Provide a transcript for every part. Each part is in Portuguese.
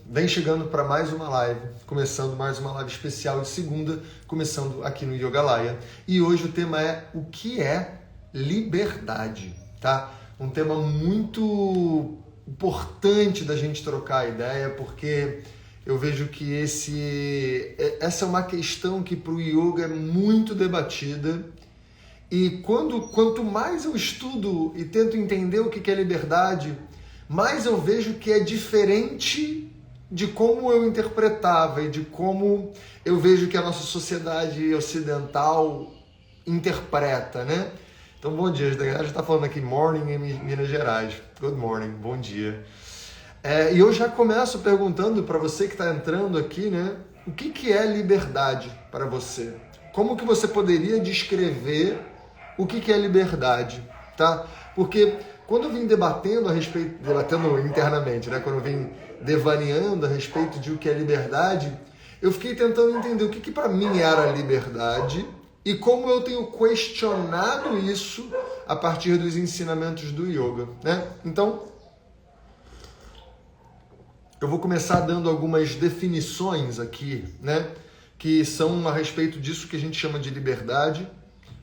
vem chegando para mais uma live, começando mais uma live especial de segunda, começando aqui no Yogalaya. E hoje o tema é o que é liberdade, tá? Um tema muito importante da gente trocar ideia, porque eu vejo que essa é uma questão que para o yoga é muito debatida. E quanto mais eu estudo e tento entender o que é liberdade, mais eu vejo que é diferente de como eu interpretava e de como eu vejo que a nossa sociedade ocidental interpreta, né? Então, bom dia, a gente está falando aqui morning em Minas Gerais. Good morning, bom dia. E eu já começo perguntando para você que está entrando aqui, né? O que é liberdade para você? Como que você poderia descrever o que é liberdade, tá? Porque quando eu vim debatendo internamente, né? Quando eu vim devaneando a respeito de o que é liberdade, eu fiquei tentando entender o que para mim era liberdade e como eu tenho questionado isso a partir dos ensinamentos do yoga, né? Então, eu vou começar dando algumas definições aqui, né? Que são a respeito disso que a gente chama de liberdade,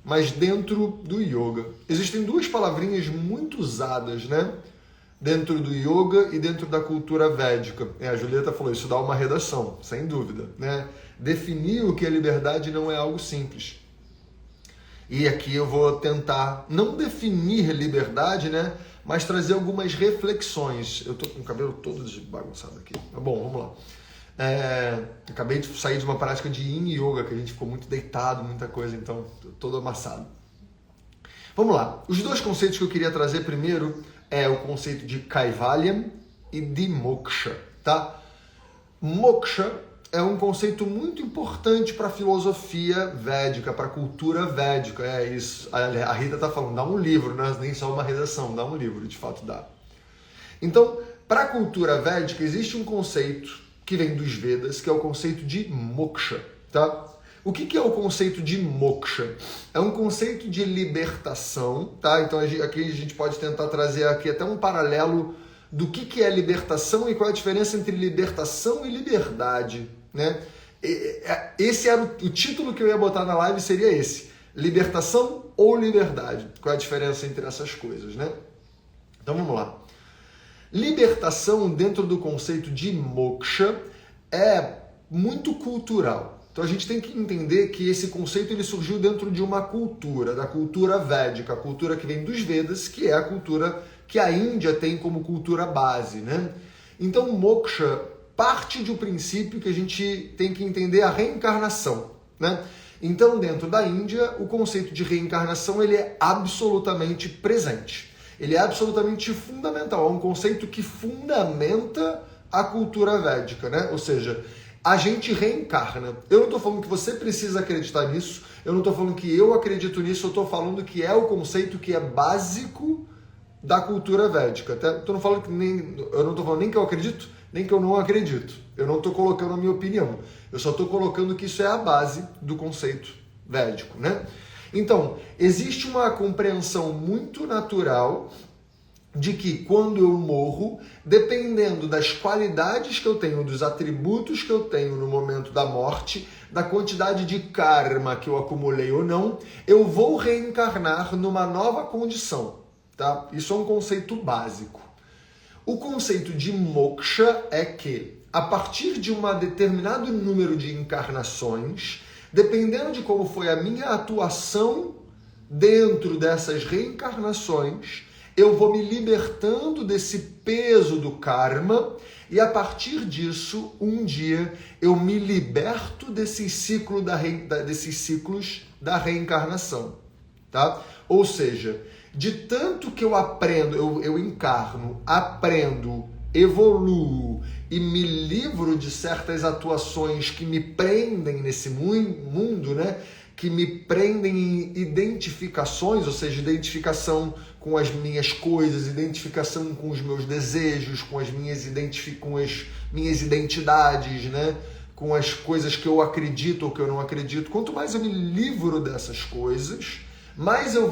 mas dentro do yoga. Existem duas palavrinhas muito usadas, né? Dentro do yoga e dentro da cultura védica. A Julieta falou, isso dá uma redação, sem dúvida, né? Definir o que é liberdade não é algo simples. E aqui eu vou tentar não definir liberdade, né? Mas trazer algumas reflexões. Eu tô com o cabelo todo bagunçado aqui. Tá bom, vamos lá. Acabei de sair de uma prática de Yin Yoga, que a gente ficou muito deitado, muita coisa, então todo amassado. Vamos lá. Os dois conceitos que eu queria trazer primeiro é o conceito de Kaivalya e de Moksha, tá? Moksha é um conceito muito importante para a filosofia védica, para a cultura védica. É isso. A Rita está falando, dá um livro, né? Nem só uma redação, dá um livro, de fato dá. Então, para a cultura védica, existe um conceito que vem dos Vedas, que é o conceito de moksha, tá? O que é o conceito de moksha? É um conceito de libertação, tá? Então aqui a gente pode tentar trazer aqui até um paralelo do que é libertação e qual é a diferença entre libertação e liberdade, né? Esse era o título que eu ia botar na live, seria esse: libertação ou liberdade? Qual é a diferença entre essas coisas, né? Então vamos lá. Libertação, dentro do conceito de moksha, é muito cultural. Então a gente tem que entender que esse conceito ele surgiu dentro de uma cultura, da cultura védica, a cultura que vem dos Vedas, que é a cultura que a Índia tem como cultura base, né? Então moksha parte do princípio que a gente tem que entender a reencarnação, né? Então dentro da Índia, o conceito de reencarnação ele é absolutamente presente. Ele é absolutamente fundamental, é um conceito que fundamenta a cultura védica, né? Ou seja, a gente reencarna. Eu não estou falando que você precisa acreditar nisso, eu não estou falando que eu acredito nisso, eu estou falando que é o conceito que é básico da cultura védica. Até, eu não estou falando nem que eu acredito, nem que eu não acredito. Eu não estou colocando a minha opinião, eu só estou colocando que isso é a base do conceito védico, né? Então, existe uma compreensão muito natural de que quando eu morro, dependendo das qualidades que eu tenho, dos atributos que eu tenho no momento da morte, da quantidade de karma que eu acumulei ou não, eu vou reencarnar numa nova condição, tá? Isso é um conceito básico. O conceito de moksha é que, a partir de um determinado número de encarnações, dependendo de como foi a minha atuação dentro dessas reencarnações, eu vou me libertando desse peso do karma e a partir disso, um dia, eu me liberto desses ciclos da reencarnação, tá? Ou seja, de tanto que eu aprendo, eu encarno, aprendo, evoluo e me livro de certas atuações que me prendem nesse mundo, né? Que me prendem em identificações, ou seja, identificação com as minhas coisas, identificação com os meus desejos, com as minhas identidades, né? Com as coisas que eu acredito ou que eu não acredito. Quanto mais eu me livro dessas coisas,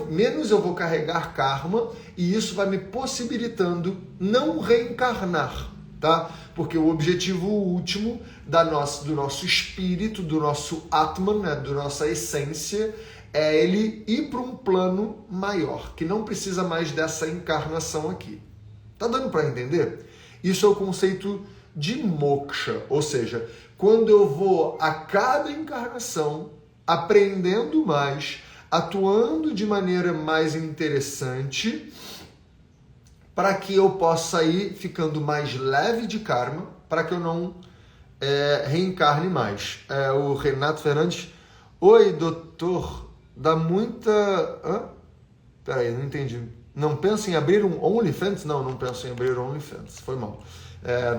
menos eu vou carregar karma e isso vai me possibilitando não reencarnar, tá? Porque o objetivo último do nosso espírito, do nosso Atman, né? Da nossa essência, é ele ir para um plano maior, que não precisa mais dessa encarnação aqui. Tá dando para entender? Isso é o conceito de moksha, ou seja, quando eu vou a cada encarnação aprendendo mais, atuando de maneira mais interessante, para que eu possa ir ficando mais leve de karma, para que eu não reencarne mais. O Renato Fernandes, oi, doutor, dá muita... Peraí, não entendi. Não pensa em abrir um OnlyFans? Não penso em abrir um OnlyFans, foi mal.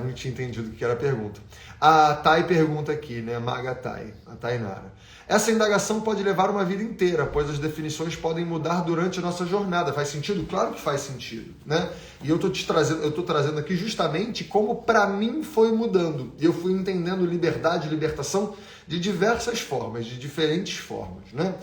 Não tinha entendido o que era a pergunta. A Thay pergunta aqui, né? Maga Thay, a Tainara. Essa indagação pode levar uma vida inteira, pois as definições podem mudar durante a nossa jornada. Faz sentido? Claro que faz sentido, né? E eu tô trazendo aqui justamente como para mim foi mudando. E eu fui entendendo liberdade, libertação de diversas formas, de diferentes formas, né?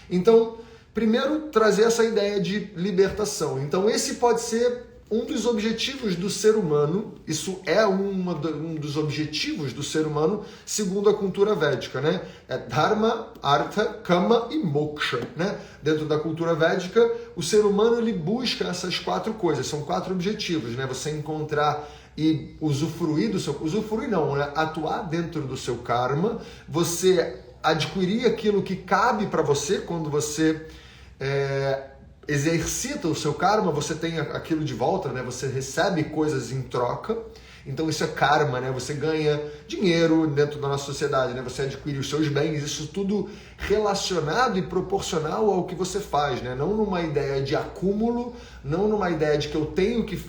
Então, primeiro, trazer essa ideia de libertação. Então, esse pode ser um dos objetivos do ser humano, isso é um dos objetivos do ser humano, segundo a cultura védica, né? É Dharma, Artha, Kama e Moksha, né? Dentro da cultura védica, o ser humano ele busca essas 4 coisas, são 4 objetivos, né? Você encontrar e usufruir do seu... Usufruir não, né? Atuar dentro do seu karma, você adquirir aquilo que cabe para você quando você... exercita o seu karma, você tem aquilo de volta, né? Você recebe coisas em troca, então isso é karma, né? Você ganha dinheiro dentro da nossa sociedade, né? Você adquire os seus bens, isso tudo relacionado e proporcional ao que você faz, né? Não numa ideia de acúmulo, não numa ideia de que eu tenho que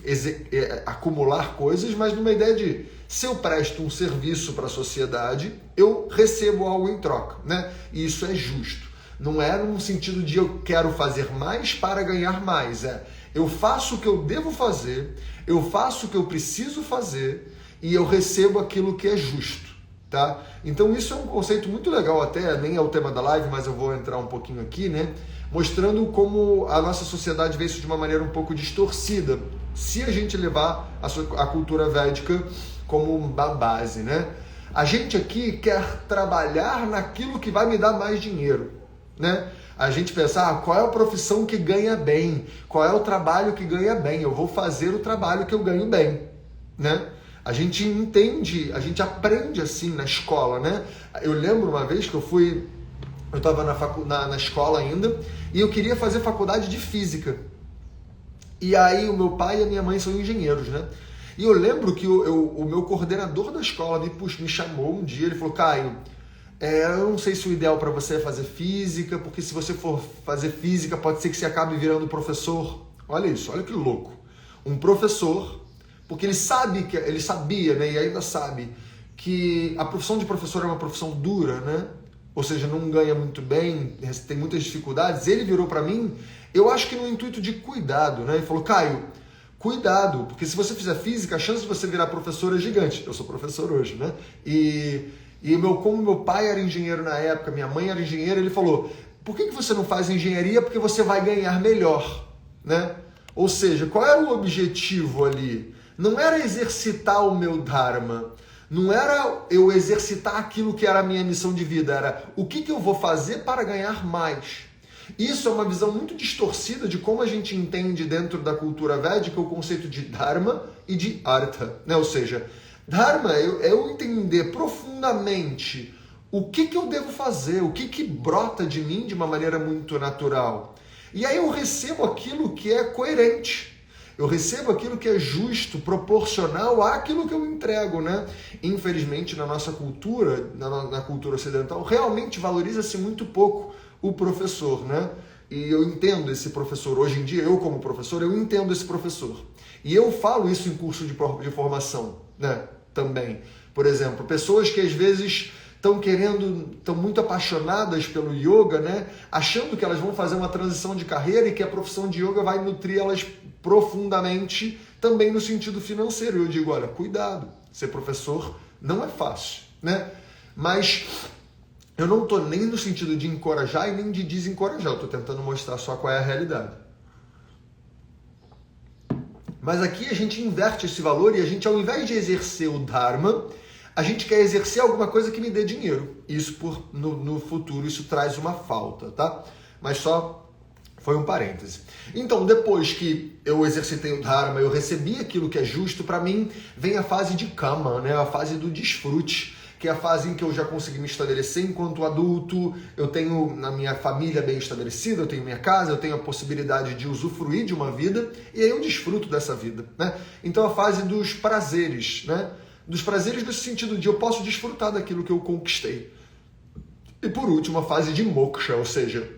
acumular coisas, mas numa ideia de se eu presto um serviço para a sociedade, eu recebo algo em troca, né? E isso é justo. Não é num sentido de eu quero fazer mais para ganhar mais. Eu faço o que eu devo fazer, eu faço o que eu preciso fazer e eu recebo aquilo que é justo, tá? Então isso é um conceito muito legal até, nem é o tema da live, mas eu vou entrar um pouquinho aqui, né? Mostrando como a nossa sociedade vê isso de uma maneira um pouco distorcida, se a gente levar a cultura védica como uma base, né? A gente aqui quer trabalhar naquilo que vai me dar mais dinheiro, né? A gente pensa, qual é a profissão que ganha bem? Qual é o trabalho que ganha bem? Eu vou fazer o trabalho que eu ganho bem, né? A gente entende, a gente aprende assim na escola, né? Eu lembro uma vez que eu estava na escola ainda e eu queria fazer faculdade de física. E aí o meu pai e a minha mãe são engenheiros, né? E eu lembro que o meu coordenador da escola me chamou um dia, ele falou, Caio, eu não sei se o ideal para você é fazer física, porque se você for fazer física, pode ser que você acabe virando professor. Olha isso, olha que louco. Um professor, porque ele sabia, né, e ainda sabe, que a profissão de professor é uma profissão dura, né? Ou seja, não ganha muito bem, tem muitas dificuldades. Ele virou para mim, eu acho que no intuito de cuidado, né? Ele falou, Caio, cuidado, porque se você fizer física, a chance de você virar professor é gigante. Eu sou professor hoje, né? Como meu pai era engenheiro na época, minha mãe era engenheira, ele falou, por que você não faz engenharia? Porque você vai ganhar melhor, né? Ou seja, qual era o objetivo ali? Não era exercitar o meu dharma, não era eu exercitar aquilo que era a minha missão de vida, era o que eu vou fazer para ganhar mais. Isso é uma visão muito distorcida de como a gente entende dentro da cultura védica o conceito de dharma e de artha, né? Ou seja, dharma é eu entender profundamente o que eu devo fazer, o que brota de mim de uma maneira muito natural. E aí eu recebo aquilo que é coerente. Eu recebo aquilo que é justo, proporcional àquilo que eu entrego, né? Infelizmente, na nossa cultura, na cultura ocidental, realmente valoriza-se muito pouco o professor, né? E eu entendo esse professor. Hoje em dia, eu como professor, eu entendo esse professor. E eu falo isso em curso de formação, né? Também. Por exemplo, pessoas que às vezes estão muito apaixonadas pelo yoga, né? Achando que elas vão fazer uma transição de carreira e que a profissão de yoga vai nutrir elas profundamente também no sentido financeiro. Eu digo, olha, cuidado, ser professor não é fácil, né? Mas eu não estou nem no sentido de encorajar e nem de desencorajar, eu estou tentando mostrar só qual é a realidade. Mas aqui a gente inverte esse valor e a gente, ao invés de exercer o Dharma, a gente quer exercer alguma coisa que me dê dinheiro. Isso no futuro, isso traz uma falta, tá? Mas só foi um parêntese. Então, depois que eu exercitei o Dharma, eu recebi aquilo que é justo, para mim vem a fase de Kama, né? A fase do desfrute, que é a fase em que eu já consegui me estabelecer enquanto adulto, eu tenho a minha família bem estabelecida, eu tenho minha casa, eu tenho a possibilidade de usufruir de uma vida, e aí eu desfruto dessa vida, né? Então a fase dos prazeres, né? Dos prazeres no sentido de eu posso desfrutar daquilo que eu conquistei. E por último, a fase de moksha, ou seja,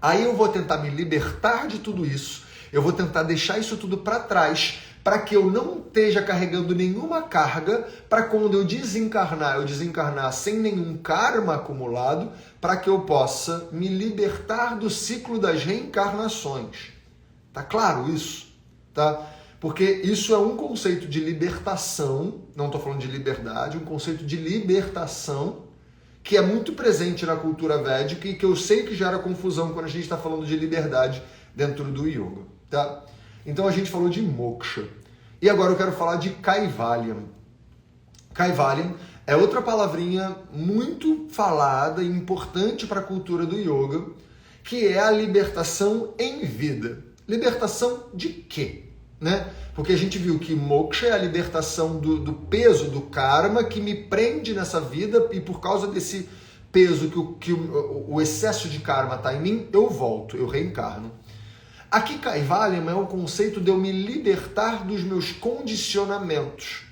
aí eu vou tentar me libertar de tudo isso, eu vou tentar deixar isso tudo para trás, para que eu não esteja carregando nenhuma carga, para quando eu desencarnar sem nenhum karma acumulado, para que eu possa me libertar do ciclo das reencarnações. Tá claro isso? Tá? Porque isso é um conceito de libertação, não estou falando de liberdade, um conceito de libertação que é muito presente na cultura védica e que eu sei que gera confusão quando a gente está falando de liberdade dentro do yoga. Tá? Então a gente falou de moksha. E agora eu quero falar de kaivalyam. Kaivalyam é outra palavrinha muito falada e importante para a cultura do yoga, que é a libertação em vida. Libertação de quê? Né? Porque a gente viu que moksha é a libertação do peso do karma que me prende nessa vida e por causa desse peso que o excesso de karma está em mim, eu volto, eu reencarno. Aqui, Kaivalyam é o conceito de eu me libertar dos meus condicionamentos.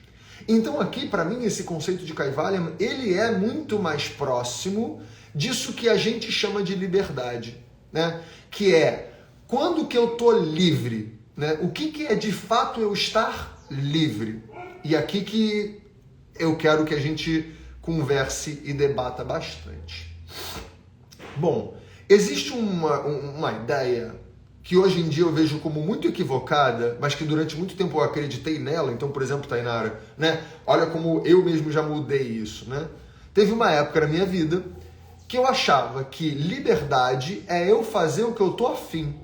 Então aqui, para mim, esse conceito de Kaivalyam, ele é muito mais próximo disso que a gente chama de liberdade, né? Que é, quando que eu estou livre? Né? O que é de fato eu estar livre? E aqui que eu quero que a gente converse e debata bastante. Bom, existe uma ideia que hoje em dia eu vejo como muito equivocada, mas que durante muito tempo eu acreditei nela. Então, por exemplo, Tainara, né? Olha como eu mesmo já mudei isso, né? Teve uma época na minha vida que eu achava que liberdade é eu fazer o que eu tô afim.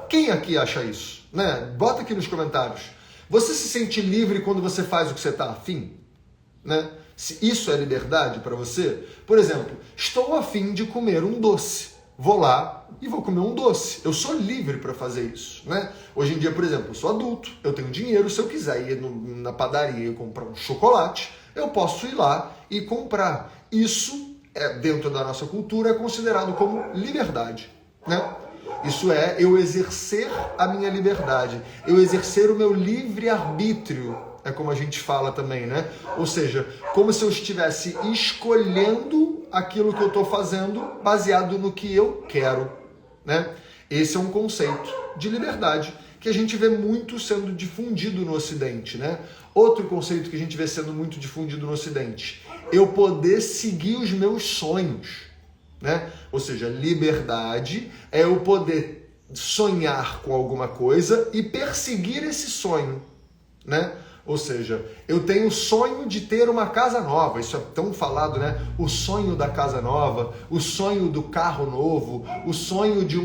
Quem aqui acha isso? Né? Bota aqui nos comentários. Você se sente livre quando você faz o que você tá afim? Né? Se isso é liberdade para você? Por exemplo, estou afim de comer um doce. Vou lá e vou comer um doce. Eu sou livre para fazer isso, né? Hoje em dia, por exemplo, eu sou adulto, eu tenho dinheiro, se eu quiser ir na padaria e comprar um chocolate, eu posso ir lá e comprar. Isso, dentro da nossa cultura, é considerado como liberdade, né? Isso é eu exercer a minha liberdade, eu exercer o meu livre-arbítrio, é como a gente fala também, né? Ou seja, como se eu estivesse escolhendo aquilo que eu estou fazendo baseado no que eu quero, né? Esse é um conceito de liberdade que a gente vê muito sendo difundido no Ocidente, né? Outro conceito que a gente vê sendo muito difundido no Ocidente, eu poder seguir os meus sonhos, né? Ou seja, liberdade é eu poder sonhar com alguma coisa e perseguir esse sonho, né? Ou seja, eu tenho o sonho de ter uma casa nova, isso é tão falado, né? O sonho da casa nova, o sonho do carro novo, o sonho de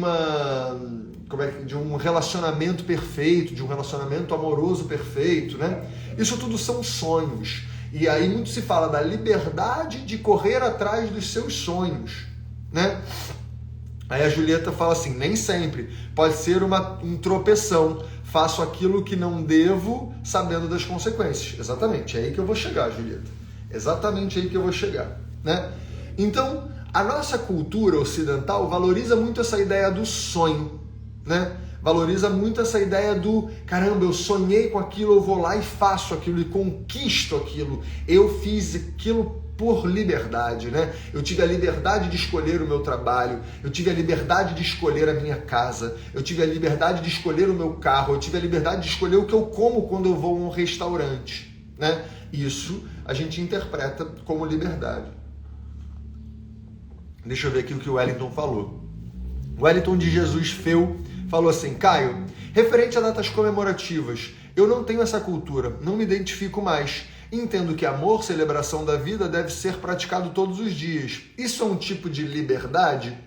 de um relacionamento perfeito, de um relacionamento amoroso perfeito, né? Isso tudo são sonhos. E aí muito se fala da liberdade de correr atrás dos seus sonhos, né? Aí a Julieta fala assim, nem sempre, pode ser um tropeção, faço aquilo que não devo, sabendo das consequências. Exatamente, é aí que eu vou chegar, Julieta. Exatamente aí que eu vou chegar, né? Então, a nossa cultura ocidental valoriza muito essa ideia do sonho, né? Valoriza muito essa ideia do, caramba, eu sonhei com aquilo, eu vou lá e faço aquilo e conquisto aquilo. Eu fiz aquilo por liberdade, né? Eu tive a liberdade de escolher o meu trabalho, eu tive a liberdade de escolher a minha casa, eu tive a liberdade de escolher o meu carro, eu tive a liberdade de escolher o que eu como quando eu vou a um restaurante, né? Isso a gente interpreta como liberdade. Deixa eu ver aqui o que o Wellington falou. O Wellington de Jesus Feu falou assim, Caio, referente a datas comemorativas, eu não tenho essa cultura, não me identifico mais. Entendo que amor, celebração da vida deve ser praticado todos os dias. Isso é um tipo de liberdade?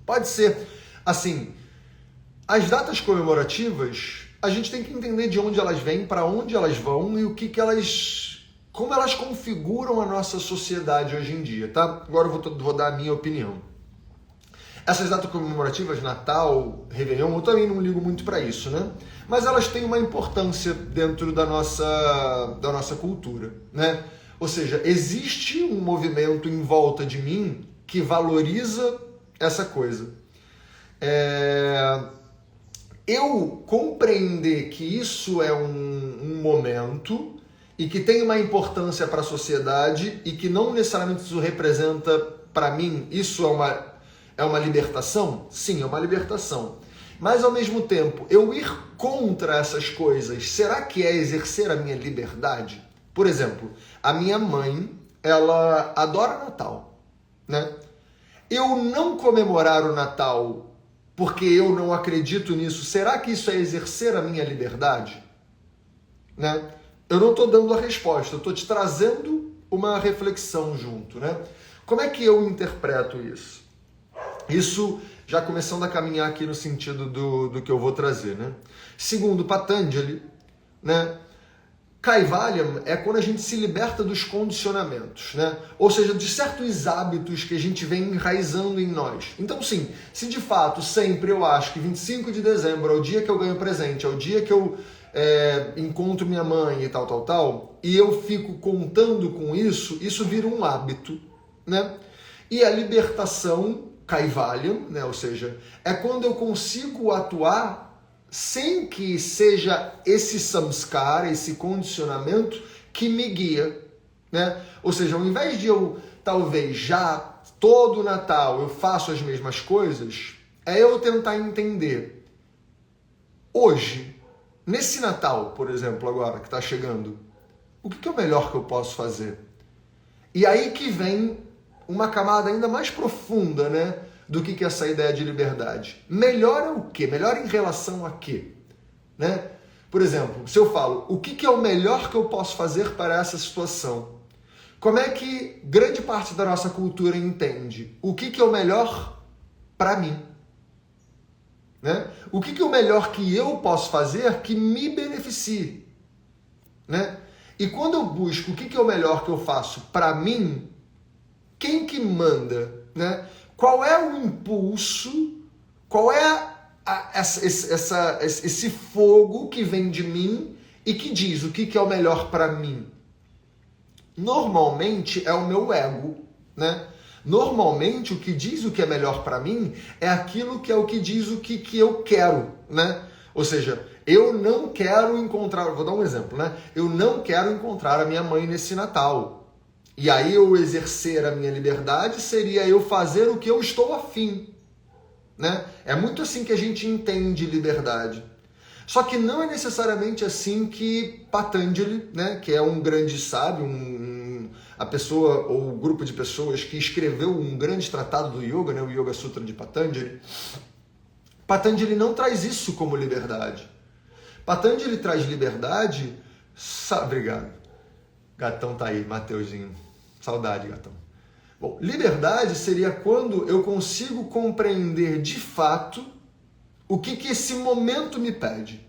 Pode ser. Assim, as datas comemorativas, a gente tem que entender de onde elas vêm, para onde elas vão e o que como elas configuram a nossa sociedade hoje em dia, tá? Agora eu vou dar a minha opinião. Essas datas comemorativas, Natal, Réveillon, eu também não ligo muito para isso, né? Mas elas têm uma importância dentro da nossa cultura, né? Ou seja, existe um movimento em volta de mim que valoriza essa coisa. Eu compreender que isso é um momento e que tem uma importância para a sociedade e que não necessariamente isso representa, para mim, isso é uma libertação? Sim, é uma libertação. Mas, ao mesmo tempo, eu ir contra essas coisas, será que é exercer a minha liberdade? Por exemplo, a minha mãe, ela adora Natal, né? Eu não comemorar o Natal porque eu não acredito nisso, será que isso é exercer a minha liberdade? Né? Eu não estou dando a resposta, eu estou te trazendo uma reflexão junto, né? Como é que eu interpreto isso? Isso já começando a caminhar aqui no sentido do que eu vou trazer, né? Segundo Patanjali, né? Kaivalya é quando a gente se liberta dos condicionamentos, né? Ou seja, de certos hábitos que a gente vem enraizando em nós. Então, sim, se de fato sempre eu acho que 25 de dezembro é o dia que eu ganho presente, é o dia que eu encontro minha mãe e tal, e eu fico contando com isso, isso vira um hábito, né? E a libertação, Kaivalya, né? Ou seja, é quando eu consigo atuar sem que seja esse samskara, esse condicionamento que me guia, né? Ou seja, ao invés de eu, talvez, já todo Natal eu faço as mesmas coisas, é eu tentar entender, hoje, nesse Natal, por exemplo, agora, que está chegando, o que é o melhor que eu posso fazer? E aí que vem uma camada ainda mais profunda, né? Do que é essa ideia de liberdade. Melhor é o quê? Melhor em relação a quê? Né? Por exemplo, se eu falo, o que é o melhor que eu posso fazer para essa situação? Como é que grande parte da nossa cultura entende? O que é o melhor para mim? Né? O que é o melhor que eu posso fazer que me beneficie? Né? E quando eu busco o que é o melhor que eu faço para mim, quem que manda? Né? Qual é o impulso, qual é esse fogo que vem de mim e que diz o que é o melhor para mim? Normalmente é o meu ego, né? Normalmente o que diz o que é melhor para mim é aquilo que é o que diz o que eu quero, né? Ou seja, eu não quero encontrar, vou dar um exemplo, né? Eu não quero encontrar a minha mãe nesse Natal. E aí eu exercer a minha liberdade seria eu fazer o que eu estou afim, né? É muito assim que a gente entende liberdade. Só que não é necessariamente assim que Patanjali, né, que é um grande sábio, a pessoa ou o grupo de pessoas que escreveu um grande tratado do yoga, né, o Yoga Sutra de Patanjali, Patanjali não traz isso como liberdade. Patanjali traz liberdade... Obrigado. Gatão tá aí, Mateuzinho. Saudade, gatão. Bom, liberdade seria quando eu consigo compreender de fato o que esse momento me pede.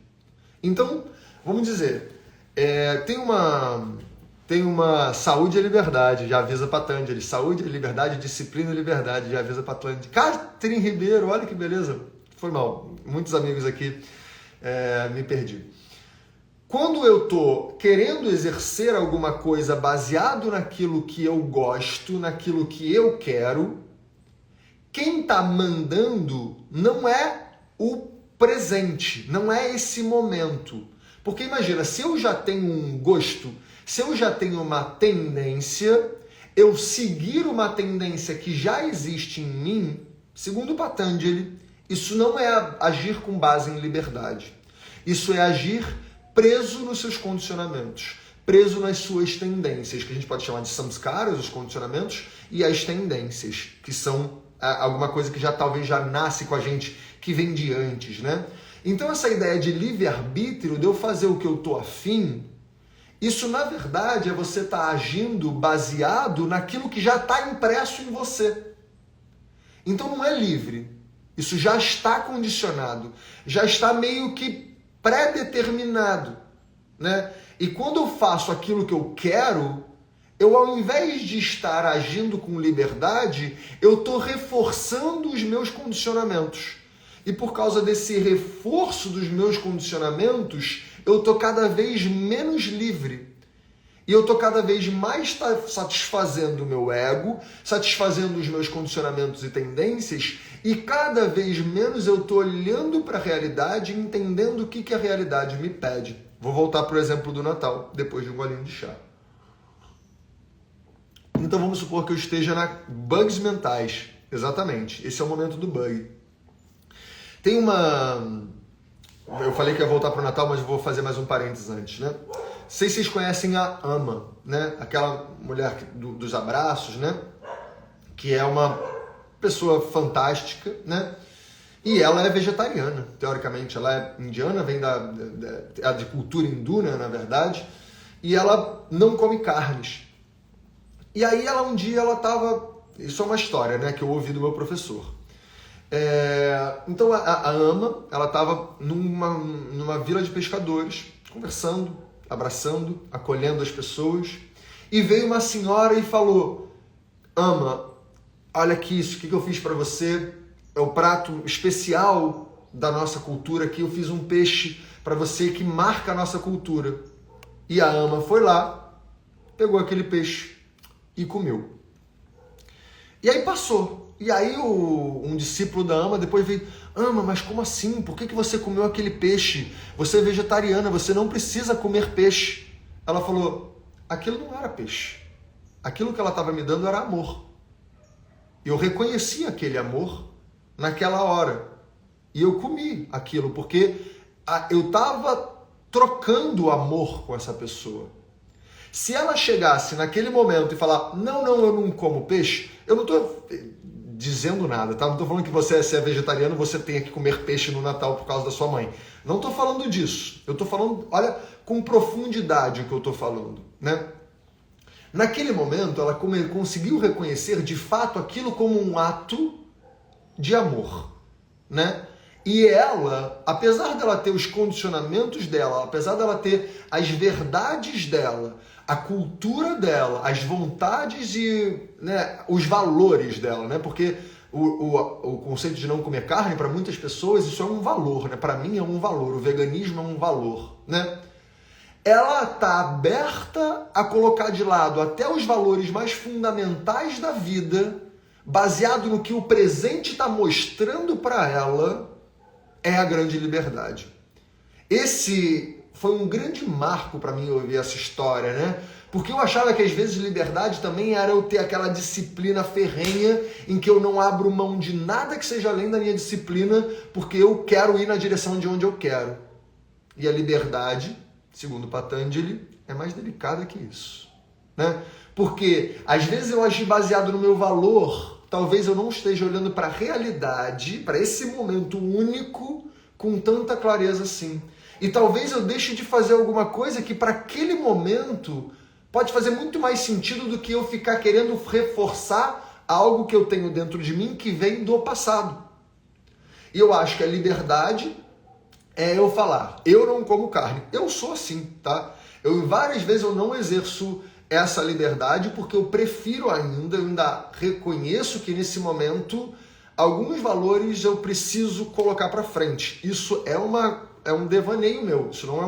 Então, vamos dizer, tem uma saúde e liberdade, já avisa Patanjali. Saúde, liberdade, disciplina e liberdade, já avisa Patanjali. Catherine Ribeiro, olha que beleza. Foi mal, muitos amigos aqui, me perdi. Quando eu estou querendo exercer alguma coisa baseado naquilo que eu gosto, naquilo que eu quero, quem está mandando não é o presente, não é esse momento. Porque imagina, se eu já tenho um gosto, se eu já tenho uma tendência, eu seguir uma tendência que já existe em mim, segundo Patanjali, isso não é agir com base em liberdade. Isso é agir preso nos seus condicionamentos, preso nas suas tendências, que a gente pode chamar de samskaras, os condicionamentos, e as tendências, que são alguma coisa que já talvez já nasce com a gente, que vem de antes, né? Então essa ideia de livre-arbítrio, de eu fazer o que eu estou afim, isso na verdade é você estar agindo baseado naquilo que já está impresso em você. Então não é livre, isso já está condicionado, já está meio que pré-determinado, né? E quando eu faço aquilo que eu quero, eu, ao invés de estar agindo com liberdade, eu estou reforçando os meus condicionamentos. E por causa desse reforço dos meus condicionamentos, eu estou cada vez menos livre. E eu estou cada vez mais satisfazendo o meu ego, satisfazendo os meus condicionamentos e tendências, e cada vez menos eu estou olhando para a realidade e entendendo o que a realidade me pede. Vou voltar para o exemplo do Natal, depois de um golinho de chá. Então vamos supor que eu esteja na bugs mentais. Exatamente, esse é o momento do bug. Tem uma... Eu falei que ia voltar para o Natal, mas vou fazer mais um parênteses antes, né? Não sei se vocês conhecem a Ama, né? Aquela mulher dos abraços, né? Que é uma pessoa fantástica, né? E ela é vegetariana, teoricamente. Ela é indiana, vem de cultura hindu, né, na verdade. E ela não come carnes. E aí um dia ela estava... Isso é uma história, né? Que eu ouvi do meu professor. Então a Ama, ela estava numa vila de pescadores, conversando, abraçando, acolhendo as pessoas, e veio uma senhora e falou: Ama, olha aqui, isso que eu fiz para você é o prato especial da nossa cultura, que eu fiz um peixe para você que marca a nossa cultura. E a Ama foi lá, pegou aquele peixe e comeu. E aí passou. E aí um discípulo da Ama depois veio: Ama, mas como assim? Por que você comeu aquele peixe? Você é vegetariana, você não precisa comer peixe. Ela falou: aquilo não era peixe. Aquilo que ela estava me dando era amor. E eu reconheci aquele amor naquela hora. E eu comi aquilo, porque eu estava trocando amor com essa pessoa. Se ela chegasse naquele momento e falar: não, eu não como peixe, eu não estou dizendo nada, tá? Não estou falando que se é vegetariano, você tenha que comer peixe no Natal por causa da sua mãe. Não estou falando disso. Eu estou falando, olha, com profundidade o que eu estou falando, né? Naquele momento, ela conseguiu reconhecer de fato aquilo como um ato de amor, né? E ela, apesar dela ter os condicionamentos dela, apesar dela ter as verdades dela, a cultura dela, as vontades e, né, os valores dela, né? Porque o conceito de não comer carne, para muitas pessoas, isso é um valor, né? Para mim é um valor, o veganismo é um valor, né? Ela está aberta a colocar de lado até os valores mais fundamentais da vida, baseado no que o presente está mostrando para ela, é a grande liberdade. Esse foi um grande marco para mim ouvir essa história, né? Porque eu achava que às vezes liberdade também era eu ter aquela disciplina ferrenha em que eu não abro mão de nada que seja além da minha disciplina, porque eu quero ir na direção de onde eu quero. E a liberdade, segundo Patanjali, é mais delicada que isso, né? Porque às vezes eu agi baseado no meu valor, talvez eu não esteja olhando para a realidade, para esse momento único, com tanta clareza assim. E talvez eu deixe de fazer alguma coisa que para aquele momento pode fazer muito mais sentido do que eu ficar querendo reforçar algo que eu tenho dentro de mim que vem do passado. E eu acho que a liberdade é eu falar: eu não como carne. Eu sou assim, tá? Várias vezes eu não exerço essa liberdade porque eu prefiro ainda, eu ainda reconheço que nesse momento alguns valores eu preciso colocar para frente. Isso é um devaneio meu, isso não é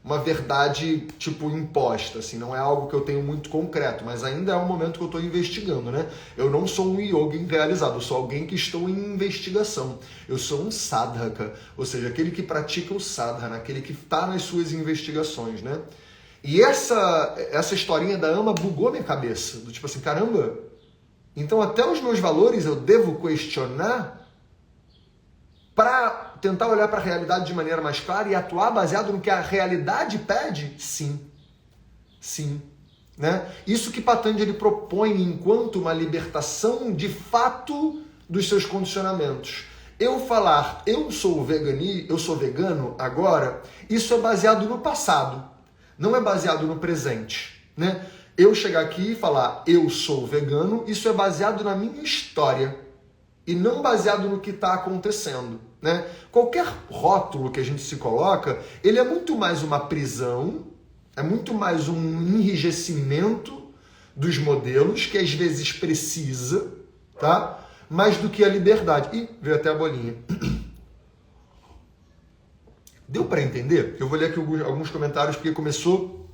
uma verdade tipo imposta, assim, não é algo que eu tenho muito concreto, mas ainda é um momento que eu estou investigando, né? Eu não sou um yogin realizado, eu sou alguém que estou em investigação. Eu sou um sadhaka, ou seja, aquele que pratica o sadhana, aquele que está nas suas investigações, né? E essa historinha da Ama bugou minha cabeça, do tipo assim, caramba, então até os meus valores eu devo questionar para tentar olhar para a realidade de maneira mais clara e atuar baseado no que a realidade pede? Sim. Sim. Né? Isso que Patanjali propõe enquanto uma libertação de fato dos seus condicionamentos. Eu falar, eu sou vegano agora, isso é baseado no passado, não é baseado no presente. Né? Eu chegar aqui e falar, eu sou vegano, isso é baseado na minha história e não baseado no que está acontecendo. né? Qualquer rótulo que a gente se coloca, ele é muito mais uma prisão, é muito mais um enrijecimento dos modelos, que às vezes precisa, tá? Mais do que a liberdade. Ih, veio até a bolinha. Deu para entender? Eu vou ler aqui alguns comentários porque começou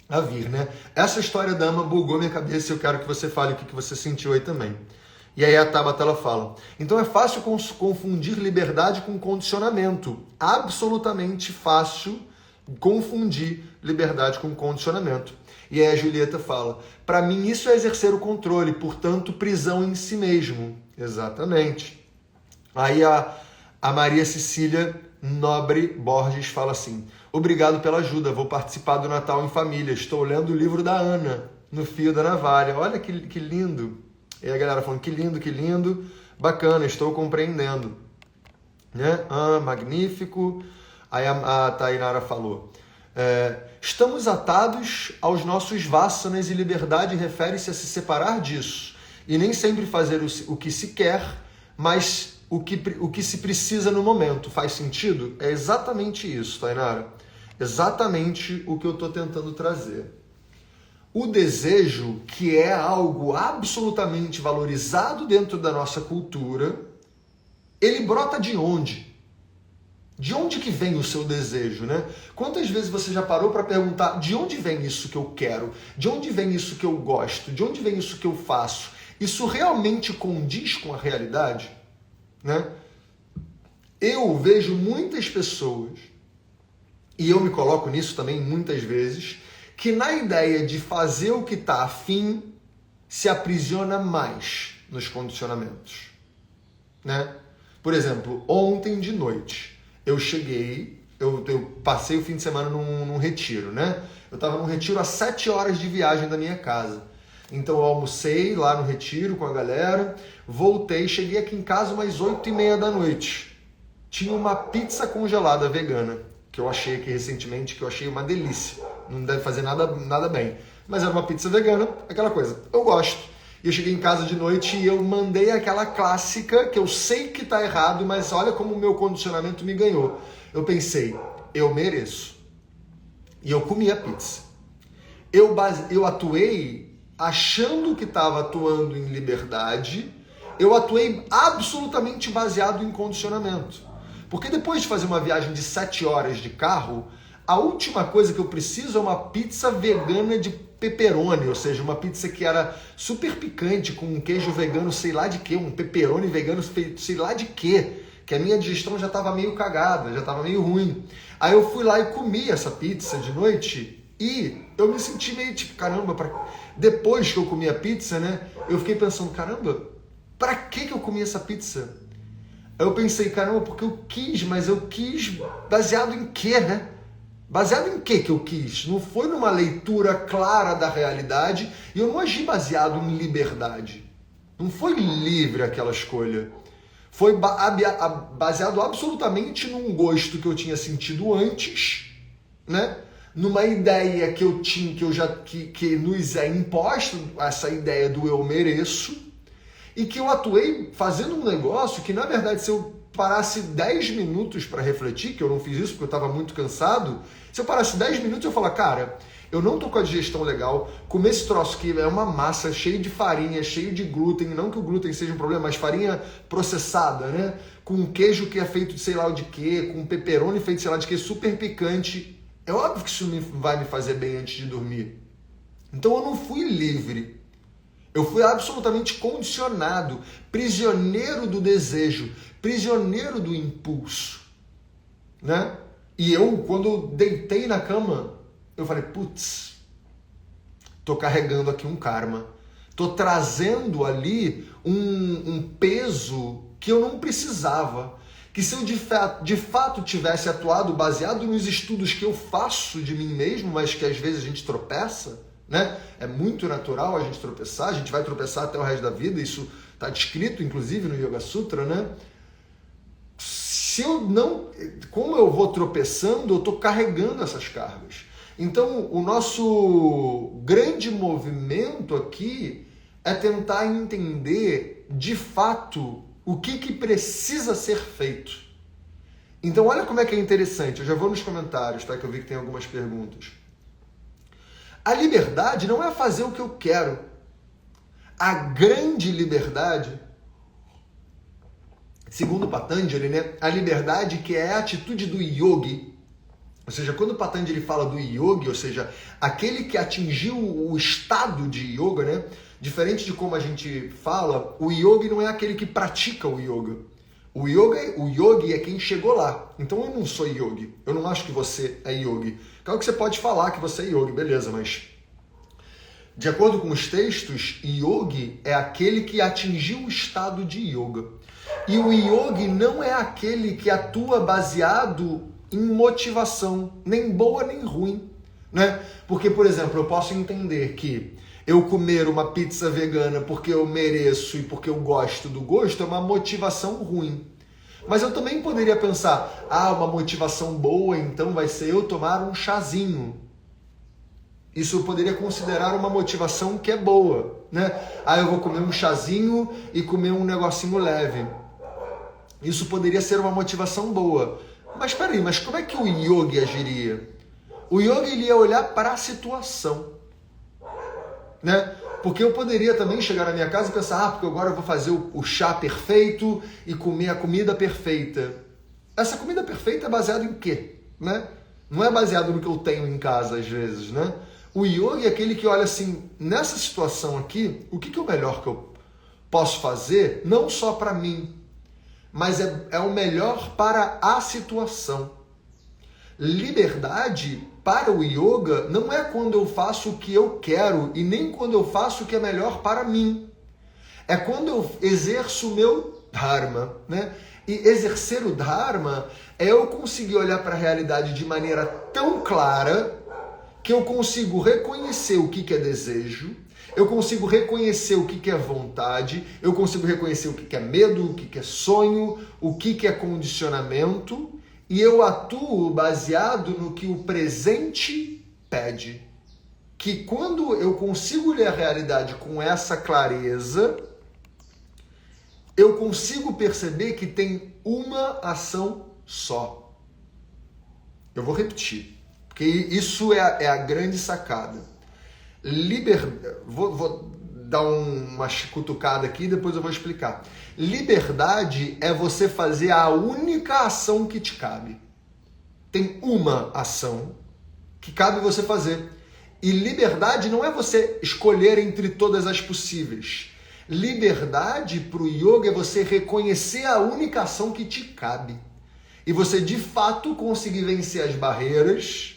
a vir, né? Essa história da ama bugou minha cabeça e eu quero que você fale o que você sentiu aí também. E aí a Tabata ela fala: então é fácil confundir liberdade com condicionamento. Absolutamente fácil confundir liberdade com condicionamento. E aí a Julieta fala: para mim isso é exercer o controle, portanto prisão em si mesmo. Exatamente. Aí a Maria Cecília Nobre Borges fala assim: obrigado pela ajuda, vou participar do Natal em família, estou lendo o livro da Ana, No Fio da Navalha. Olha que lindo. E a galera falando: que lindo, bacana, estou compreendendo. Né? Magnífico. Aí a Tainara falou: estamos atados aos nossos vássanas e liberdade refere-se a se separar disso e nem sempre fazer o que se quer, mas o que se precisa no momento. Faz sentido? É exatamente isso, Tainara. Exatamente o que eu estou tentando trazer. O desejo, que é algo absolutamente valorizado dentro da nossa cultura, ele brota de onde? De onde que vem o seu desejo, né? Quantas vezes você já parou para perguntar: de onde vem isso que eu quero? De onde vem isso que eu gosto? De onde vem isso que eu faço? Isso realmente condiz com a realidade? Né? Eu vejo muitas pessoas, e eu me coloco nisso também muitas vezes, que na ideia de fazer o que está afim, se aprisiona mais nos condicionamentos. Né? Por exemplo, ontem de noite, eu cheguei, eu passei o fim de semana num retiro, né? Eu estava num retiro a 7 horas de viagem da minha casa. Então eu almocei lá no retiro com a galera, voltei, cheguei aqui em casa umas 8h30 da noite. Tinha uma pizza congelada vegana, que eu achei aqui recentemente, que eu achei uma delícia. Não deve fazer nada bem. Mas era uma pizza vegana, aquela coisa. Eu gosto. E eu cheguei em casa de noite e eu mandei aquela clássica, que eu sei que tá errado, mas olha como o meu condicionamento me ganhou. Eu pensei: eu mereço. E eu comi a pizza. Eu atuei achando que estava atuando em liberdade, eu atuei absolutamente baseado em condicionamento. Porque depois de fazer uma viagem de 7 horas de carro, a última coisa que eu preciso é uma pizza vegana de pepperoni, ou seja, uma pizza que era super picante, com um queijo vegano sei lá de quê, um pepperoni vegano sei lá de quê, que a minha digestão já estava meio cagada, já estava meio ruim. Aí eu fui lá e comi essa pizza de noite e eu me senti meio tipo: caramba, depois que eu comi a pizza, né, eu fiquei pensando: caramba, pra que eu comi essa pizza? Aí eu pensei: caramba, porque eu quis, mas eu quis baseado em quê, né? Baseado em quê que eu quis? Não foi numa leitura clara da realidade e eu não agi baseado em liberdade. Não foi livre aquela escolha. Foi baseado absolutamente num gosto que eu tinha sentido antes, né? Numa ideia que eu tinha, que nos é imposta, essa ideia do eu mereço, e que eu atuei fazendo um negócio que, na verdade, se eu parasse 10 minutos para refletir, que eu não fiz isso porque eu estava muito cansado, se eu parasse 10 minutos eu ia falar: cara, eu não tô com a digestão legal, comer esse troço que é uma massa cheio de farinha, cheio de glúten, não que o glúten seja um problema, mas farinha processada, né? Com queijo que é feito de sei lá de quê, com pepperoni feito de sei lá de quê, super picante. É óbvio que isso vai me fazer bem antes de dormir. Então eu não fui livre. Eu fui absolutamente condicionado, prisioneiro do desejo, prisioneiro do impulso, né? E eu, quando eu deitei na cama, eu falei: putz, tô carregando aqui um karma. Tô trazendo ali um peso que eu não precisava. Que se eu de fato tivesse atuado baseado nos estudos que eu faço de mim mesmo, mas que às vezes a gente tropeça, né? É muito natural a gente tropeçar, a gente vai tropeçar até o resto da vida, isso está descrito inclusive no Yoga Sutra, né? Se eu não, como eu vou tropeçando, eu estou carregando essas cargas. Então o nosso grande movimento aqui é tentar entender de fato o que precisa ser feito, Então olha como é que é interessante, eu já vou nos comentários, tá? Que eu vi que tem algumas perguntas. A liberdade não é fazer o que eu quero. A grande liberdade, segundo Patanjali, né? A liberdade que é a atitude do yogi, ou seja, quando Patanjali fala do yogi, ou seja, aquele que atingiu o estado de yoga, né? Diferente de como a gente fala, o yogi não é aquele que pratica o yoga. O yogi é quem chegou lá. Então eu não sou yogi. Eu não acho que você é yogi. Claro que você pode falar que você é yogi, beleza, mas de acordo com os textos, yogi é aquele que atingiu o estado de yoga. E o yogi não é aquele que atua baseado em motivação, nem boa nem ruim, né? Porque, por exemplo, eu posso entender que eu comer uma pizza vegana porque eu mereço e porque eu gosto do gosto é uma motivação ruim. Mas eu também poderia pensar, uma motivação boa então vai ser eu tomar um chazinho. Isso eu poderia considerar uma motivação que é boa, né? Eu vou comer um chazinho e comer um negocinho leve. Isso poderia ser uma motivação boa. Mas peraí, mas como é que o yogi agiria? O yogi ele ia olhar para a situação, né? Porque eu poderia também chegar na minha casa e pensar, porque agora eu vou fazer o chá perfeito e comer a comida perfeita. Essa comida perfeita é baseada em quê? Né? Não é baseado no que eu tenho em casa às vezes, né? O yogi é aquele que olha assim, nessa situação aqui, o que é o melhor que eu posso fazer, não só para mim, mas é o melhor para a situação. Liberdade para o yoga não é quando eu faço o que eu quero e nem quando eu faço o que é melhor para mim. É quando eu exerço o meu dharma, né? E exercer o dharma é eu conseguir olhar para a realidade de maneira tão clara que eu consigo reconhecer o que é desejo, eu consigo reconhecer o que é vontade, eu consigo reconhecer o que é medo, o que é sonho, o que é condicionamento, e eu atuo baseado no que o presente pede. Que quando eu consigo ler a realidade com essa clareza, eu consigo perceber que tem uma ação só. Eu vou repetir, porque isso é a grande sacada. Vou dar uma cutucada aqui e depois eu vou explicar. Liberdade é você fazer a única ação que te cabe. Tem uma ação que cabe você fazer. E liberdade não é você escolher entre todas as possíveis. Liberdade para o yoga é você reconhecer a única ação que te cabe. E você, de fato, conseguir vencer as barreiras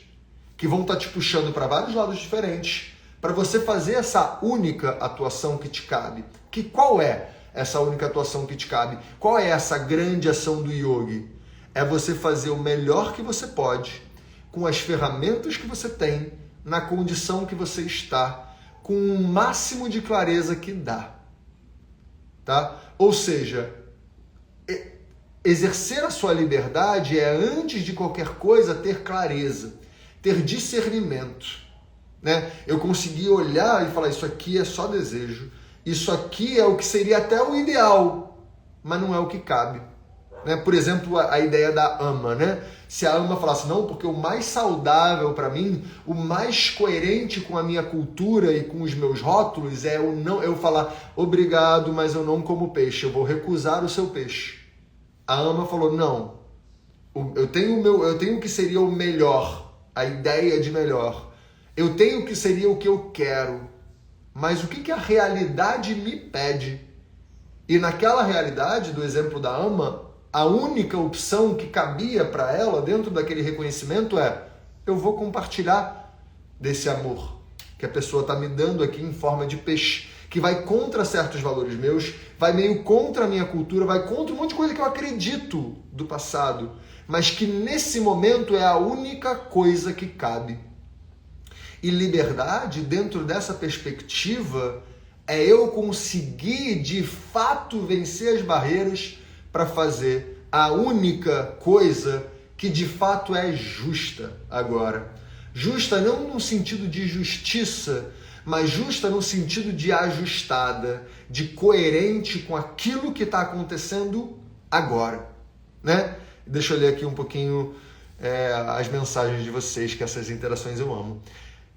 que vão estar te puxando para vários lados diferentes para você fazer essa única atuação que te cabe. Qual é essa única atuação que te cabe? Qual é essa grande ação do yogi? É você fazer o melhor que você pode, com as ferramentas que você tem, na condição que você está, com o máximo de clareza que dá. Tá? Ou seja, exercer a sua liberdade é, antes de qualquer coisa, ter clareza, ter discernimento. Né? Eu consegui olhar e falar, isso aqui é só desejo, isso aqui é o que seria até o ideal, mas não é o que cabe. Né? Por exemplo, a ideia da ama, né? Se a ama falasse, não, porque o mais saudável para mim, o mais coerente com a minha cultura e com os meus rótulos é eu falar, obrigado, mas eu não como peixe, eu vou recusar o seu peixe. A ama falou, não, eu tenho o que seria o melhor, a ideia de melhor. Eu tenho o que seria o que eu quero, mas o que a realidade me pede? E naquela realidade, do exemplo da ama, a única opção que cabia para ela, dentro daquele reconhecimento, eu vou compartilhar desse amor que a pessoa está me dando aqui em forma de peixe, que vai contra certos valores meus, vai meio contra a minha cultura, vai contra um monte de coisa que eu acredito do passado, mas que nesse momento é a única coisa que cabe. E liberdade, dentro dessa perspectiva, é eu conseguir de fato vencer as barreiras para fazer a única coisa que de fato é justa agora. Justa não no sentido de justiça, mas justa no sentido de ajustada, de coerente com aquilo que está acontecendo agora. Né? Deixa eu ler aqui um pouquinho as mensagens de vocês, que essas interações eu amo.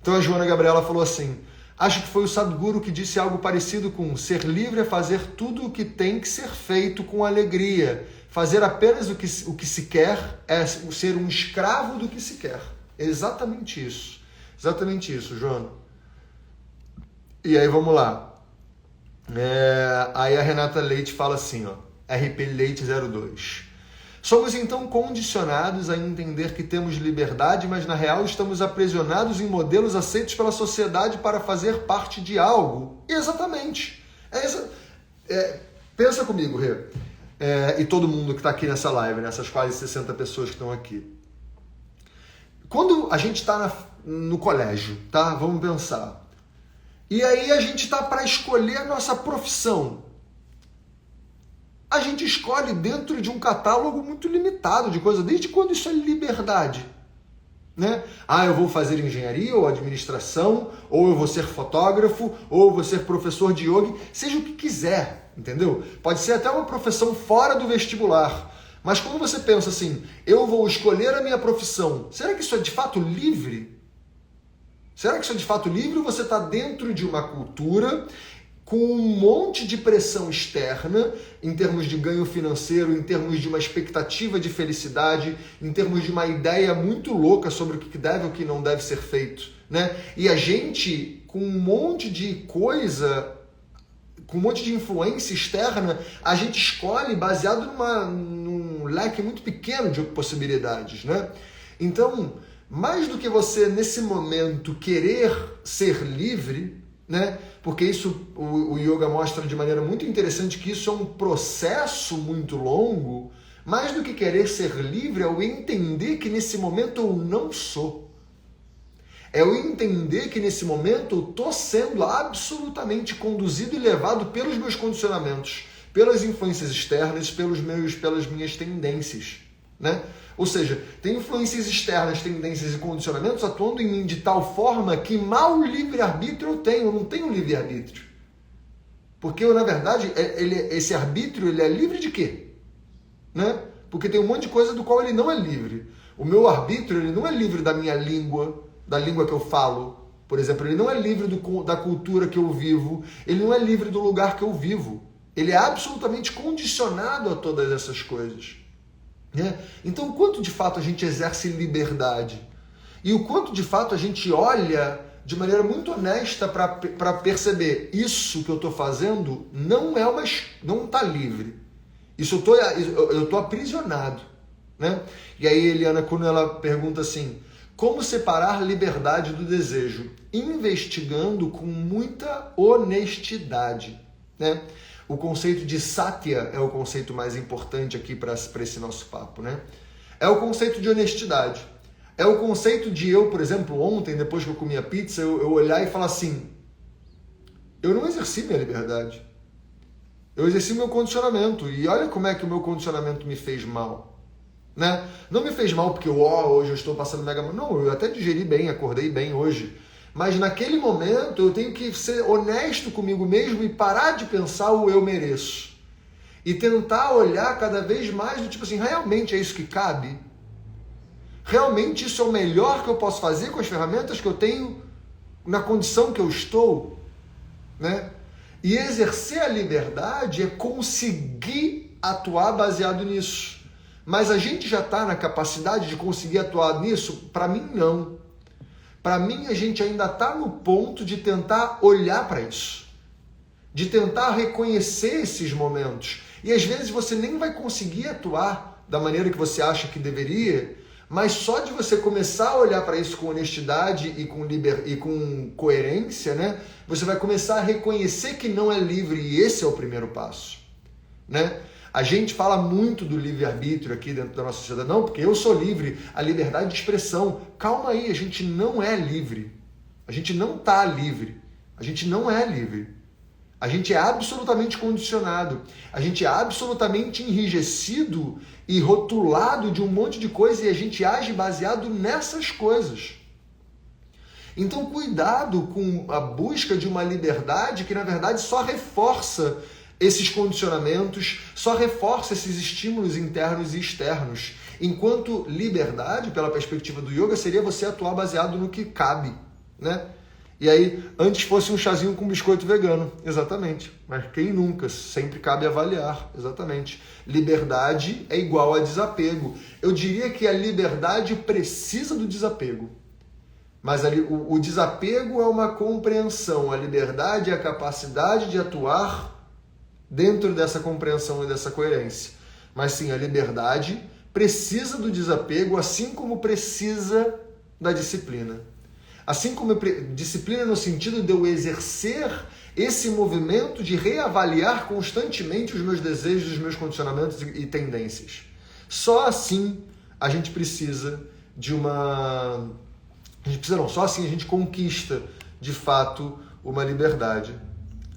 Então a Joana Gabriela falou assim: acho que foi o Sadhguru que disse algo parecido com ser livre é fazer tudo o que tem que ser feito com alegria. Fazer apenas o que se quer é ser um escravo do que se quer. Exatamente isso. Exatamente isso, Joana. E aí vamos lá. Aí a Renata Leite fala assim, ó, RP Leite 02. Somos então condicionados a entender que temos liberdade, mas na real estamos aprisionados em modelos aceitos pela sociedade para fazer parte de algo. Exatamente. Pensa comigo, Rê. E todo mundo que está aqui nessa live, nessas quase 60 pessoas que estão aqui. Quando a gente está no colégio, tá? Vamos pensar. E aí a gente está para escolher a nossa profissão. A gente escolhe dentro de um catálogo muito limitado de coisas. Desde quando isso é liberdade? Né? Eu vou fazer engenharia ou administração, ou eu vou ser fotógrafo, ou eu vou ser professor de yoga, seja o que quiser, entendeu? Pode ser até uma profissão fora do vestibular. Mas quando você pensa assim, eu vou escolher a minha profissão, será que isso é de fato livre? Será que isso é de fato livre ou você está dentro de uma cultura com um monte de pressão externa, em termos de ganho financeiro, em termos de uma expectativa de felicidade, em termos de uma ideia muito louca sobre o que deve ou o que não deve ser feito, né? E a gente, com um monte de coisa, com um monte de influência externa, a gente escolhe baseado num leque muito pequeno de possibilidades, né? Então, mais do que você, nesse momento, querer ser livre, né? Porque isso o yoga mostra de maneira muito interessante que isso é um processo muito longo. Mais do que querer ser livre é o entender que nesse momento eu não sou. É o entender que nesse momento eu estou sendo absolutamente conduzido e levado pelos meus condicionamentos, pelas influências externas, pelas minhas tendências, né? Ou seja, tem influências externas, tendências e condicionamentos atuando em mim de tal forma que mal livre-arbítrio eu tenho, eu não tenho livre-arbítrio. Porque eu, na verdade, esse arbítrio ele é livre de quê? Né? Porque tem um monte de coisa do qual ele não é livre. O meu arbítrio ele não é livre da minha língua, da língua que eu falo. Por exemplo, ele não é livre da cultura que eu vivo, ele não é livre do lugar que eu vivo. Ele é absolutamente condicionado a todas essas coisas. Então, o quanto de fato a gente exerce liberdade e o quanto de fato a gente olha de maneira muito honesta para perceber isso que eu estou fazendo não está livre. Isso eu estou aprisionado, né? E aí Eliana Kuno ela pergunta assim: como separar liberdade do desejo? Investigando com muita honestidade, né? O conceito de Satya é o conceito mais importante aqui para esse nosso papo, né? É o conceito de honestidade. É o conceito de eu, por exemplo, ontem, depois que eu comi a pizza, eu olhar e falar assim: eu não exerci minha liberdade. Eu exerci meu condicionamento. E olha como é que o meu condicionamento me fez mal, né? Não me fez mal porque hoje eu estou passando mega mal. Não, eu até digeri bem, acordei bem hoje. Mas naquele momento eu tenho que ser honesto comigo mesmo e parar de pensar o eu mereço. E tentar olhar cada vez mais do tipo assim, realmente é isso que cabe? Realmente isso é o melhor que eu posso fazer com as ferramentas que eu tenho na condição que eu estou? Né? E exercer a liberdade é conseguir atuar baseado nisso. Mas a gente já está na capacidade de conseguir atuar nisso? Para mim, não. Para mim, a gente ainda está no ponto de tentar olhar para isso, de tentar reconhecer esses momentos. E às vezes você nem vai conseguir atuar da maneira que você acha que deveria, mas só de você começar a olhar para isso com honestidade e com coerência, né, você vai começar a reconhecer que não é livre, e esse é o primeiro passo, né? A gente fala muito do livre-arbítrio aqui dentro da nossa sociedade. Não, porque eu sou livre, a liberdade de expressão. Calma aí, a gente não é livre. A gente não está livre. A gente não é livre. A gente é absolutamente condicionado. A gente é absolutamente enrijecido e rotulado de um monte de coisa e a gente age baseado nessas coisas. Então, cuidado com a busca de uma liberdade que, na verdade, só reforça esses condicionamentos, só reforça esses estímulos internos e externos. Enquanto liberdade, pela perspectiva do yoga, seria você atuar baseado no que cabe, né? E aí, antes fosse um chazinho com biscoito vegano, exatamente. Mas quem nunca? Sempre cabe avaliar, exatamente. Liberdade é igual a desapego. Eu diria que a liberdade precisa do desapego. Mas o desapego é uma compreensão. A liberdade é a capacidade de atuar dentro dessa compreensão e dessa coerência. Mas sim, a liberdade precisa do desapego, assim como precisa da disciplina. Assim como disciplina no sentido de eu exercer esse movimento de reavaliar constantemente os meus desejos, os meus condicionamentos e tendências. Só assim a gente precisa de uma... Só assim a gente conquista, de fato, uma liberdade.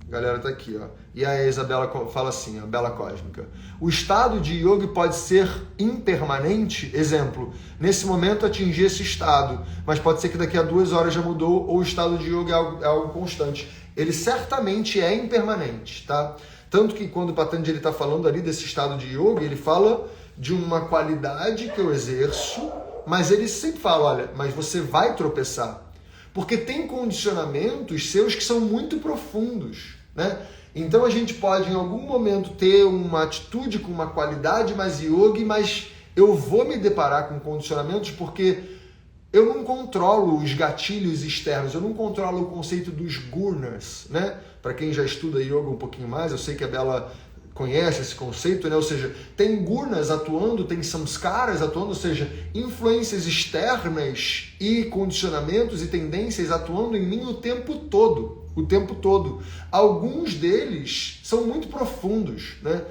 A galera tá aqui, ó. E a Isabela fala assim, a Bela Cósmica. O estado de yoga pode ser impermanente? Exemplo, nesse momento atingi esse estado, mas pode ser que daqui a 2 horas já mudou, ou o estado de yoga é algo constante. Ele certamente é impermanente, tá? Tanto que quando o Patanjali está falando ali desse estado de yoga, ele fala de uma qualidade que eu exerço, mas ele sempre fala, olha, mas você vai tropeçar. Porque tem condicionamentos seus que são muito profundos, né? Então a gente pode em algum momento ter uma atitude com uma qualidade mais yogi, mas eu vou me deparar com condicionamentos porque eu não controlo os gatilhos externos, eu não controlo o conceito dos gunas, né? Para quem já estuda yoga um pouquinho mais, eu sei que a Bela conhece esse conceito, né? Ou seja, tem gunas atuando, tem samskaras atuando, ou seja, influências externas e condicionamentos e tendências atuando em mim o tempo todo. Alguns deles são muito profundos, né?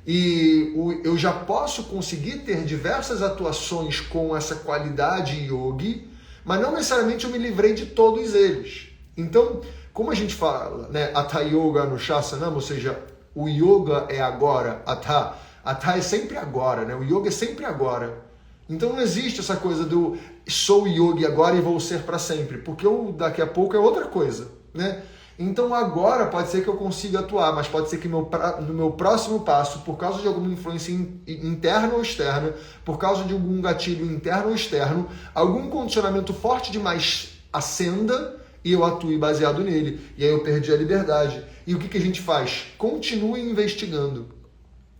E eu já posso conseguir ter diversas atuações com essa qualidade yogi, mas não necessariamente eu me livrei de todos eles. Então, como a gente fala, né, Hatha Yoga Anushasana, ou seja, o yoga é agora, Hatha é sempre agora, né? O yoga é sempre agora. Então não existe essa coisa do sou yogi agora e vou ser para sempre, porque daqui a pouco é outra coisa, né? Então agora pode ser que eu consiga atuar, mas pode ser que no meu próximo passo, por causa de alguma influência interna ou externa, por causa de algum gatilho interno ou externo, algum condicionamento forte demais acenda e eu atue baseado nele. E aí eu perdi a liberdade. E o que a gente faz? Continue investigando,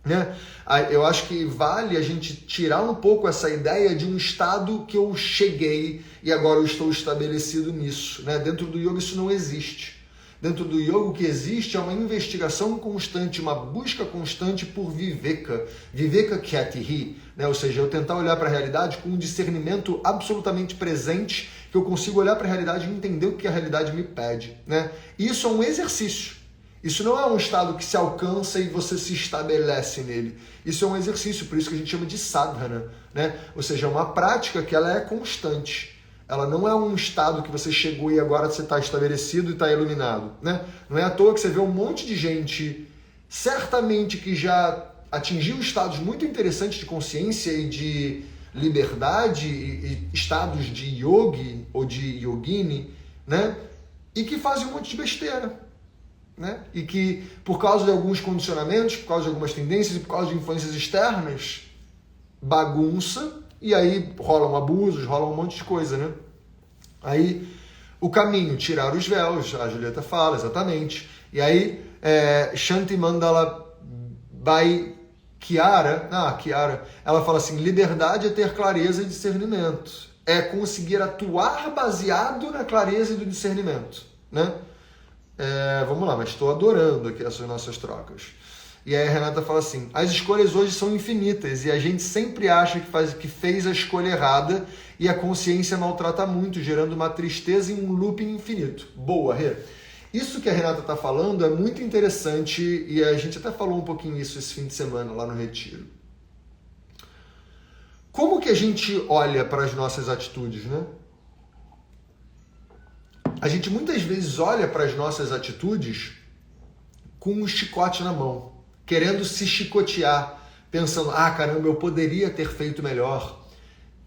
né? Eu acho que vale a gente tirar um pouco essa ideia de um estado que eu cheguei e agora eu estou estabelecido nisso, né? Dentro do yoga isso não existe. Dentro do yoga o que existe é uma investigação constante, uma busca constante por viveka kyatihi, né? Ou seja, eu tentar olhar para a realidade com um discernimento absolutamente presente, que eu consigo olhar para a realidade e entender o que a realidade me pede, né? Isso é um exercício. Isso não é um estado que se alcança e você se estabelece nele. Isso é um exercício, por isso que a gente chama de sadhana, né? Ou seja, é uma prática que ela é constante. Ela não é um estado que você chegou e agora você está estabelecido e está iluminado, né? Não é à toa que você vê um monte de gente, certamente que já atingiu estados muito interessantes de consciência e de liberdade, e estados de yogi ou de yogini, né? E que fazem um monte de besteira, né? E que, por causa de alguns condicionamentos, por causa de algumas tendências e por causa de influências externas, bagunça, e aí rolam abusos, rolam um monte de coisa, né? Aí, o caminho, tirar os véus, a Julieta fala, exatamente. E aí, Shanti Mandala Bai Chiara, ela fala assim, liberdade é ter clareza e discernimento. É conseguir atuar baseado na clareza e do discernimento, né? Vamos lá, mas estou adorando aqui essas nossas trocas. E aí a Renata fala assim, as escolhas hoje são infinitas e a gente sempre acha que fez a escolha errada e a consciência maltrata muito, gerando uma tristeza e um looping infinito. Boa, Rê. Isso que a Renata está falando é muito interessante e a gente até falou um pouquinho isso esse fim de semana lá no Retiro. Como que a gente olha para as nossas atitudes, né? A gente muitas vezes olha para as nossas atitudes com um chicote na mão, querendo se chicotear, pensando, caramba, eu poderia ter feito melhor.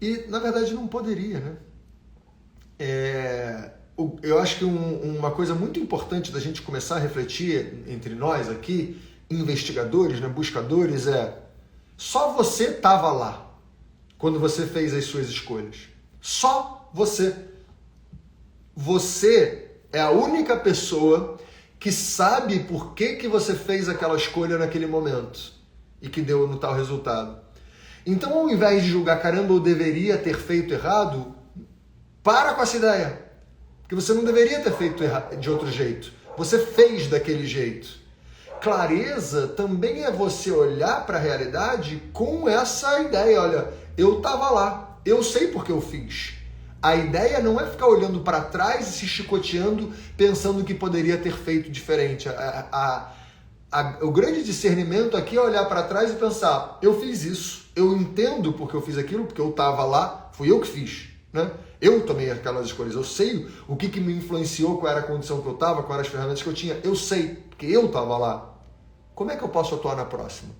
E, na verdade, não poderia, né? Eu acho que uma coisa muito importante da gente começar a refletir entre nós aqui investigadores, né, buscadores, só você estava lá quando você fez as suas escolhas. Só você. Você é a única pessoa que sabe por que você fez aquela escolha naquele momento e que deu no tal resultado. Então, ao invés de julgar, caramba, eu deveria ter feito errado, para com essa ideia. Porque você não deveria ter feito de outro jeito. Você fez daquele jeito. Clareza também é você olhar para a realidade com essa ideia. Olha, eu estava lá, eu sei porque eu fiz. A ideia não é ficar olhando para trás e se chicoteando, pensando que poderia ter feito diferente. O grande discernimento aqui é olhar para trás e pensar, eu fiz isso, eu entendo porque eu fiz aquilo, porque eu estava lá, fui eu que fiz, né? Eu tomei aquelas escolhas, eu sei o que me influenciou, qual era a condição que eu estava, quais eram as ferramentas que eu tinha, eu sei, porque eu estava lá. Como é que eu posso atuar na próxima?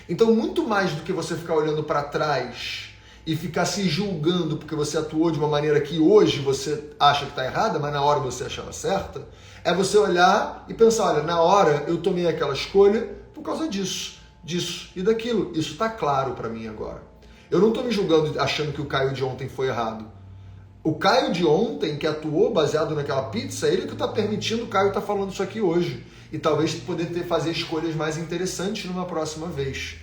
Então, muito mais do que você ficar olhando para trás e ficar se julgando porque você atuou de uma maneira que hoje você acha que está errada, mas na hora você achava certa, é você olhar e pensar, olha, na hora eu tomei aquela escolha por causa disso e daquilo. Isso está claro para mim agora. Eu não estou me julgando achando que o Caio de ontem foi errado. O Caio de ontem, que atuou baseado naquela pizza, ele que está permitindo o Caio estar falando isso aqui hoje. E talvez poder fazer escolhas mais interessantes numa próxima vez.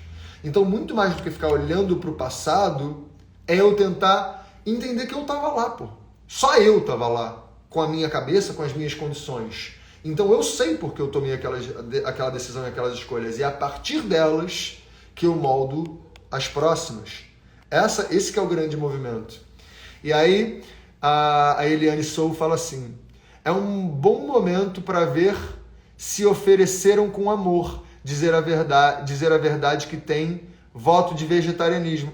Então, muito mais do que ficar olhando para o passado, é eu tentar entender que eu estava lá, pô. Só eu estava lá, com a minha cabeça, com as minhas condições. Então, eu sei porque eu tomei aquela decisão e aquelas escolhas. E é a partir delas que eu moldo as próximas. Esse que é o grande movimento. E aí, a Eliane Sou fala assim, é um bom momento para ver se ofereceram com amor, dizer a verdade que tem voto de vegetarianismo.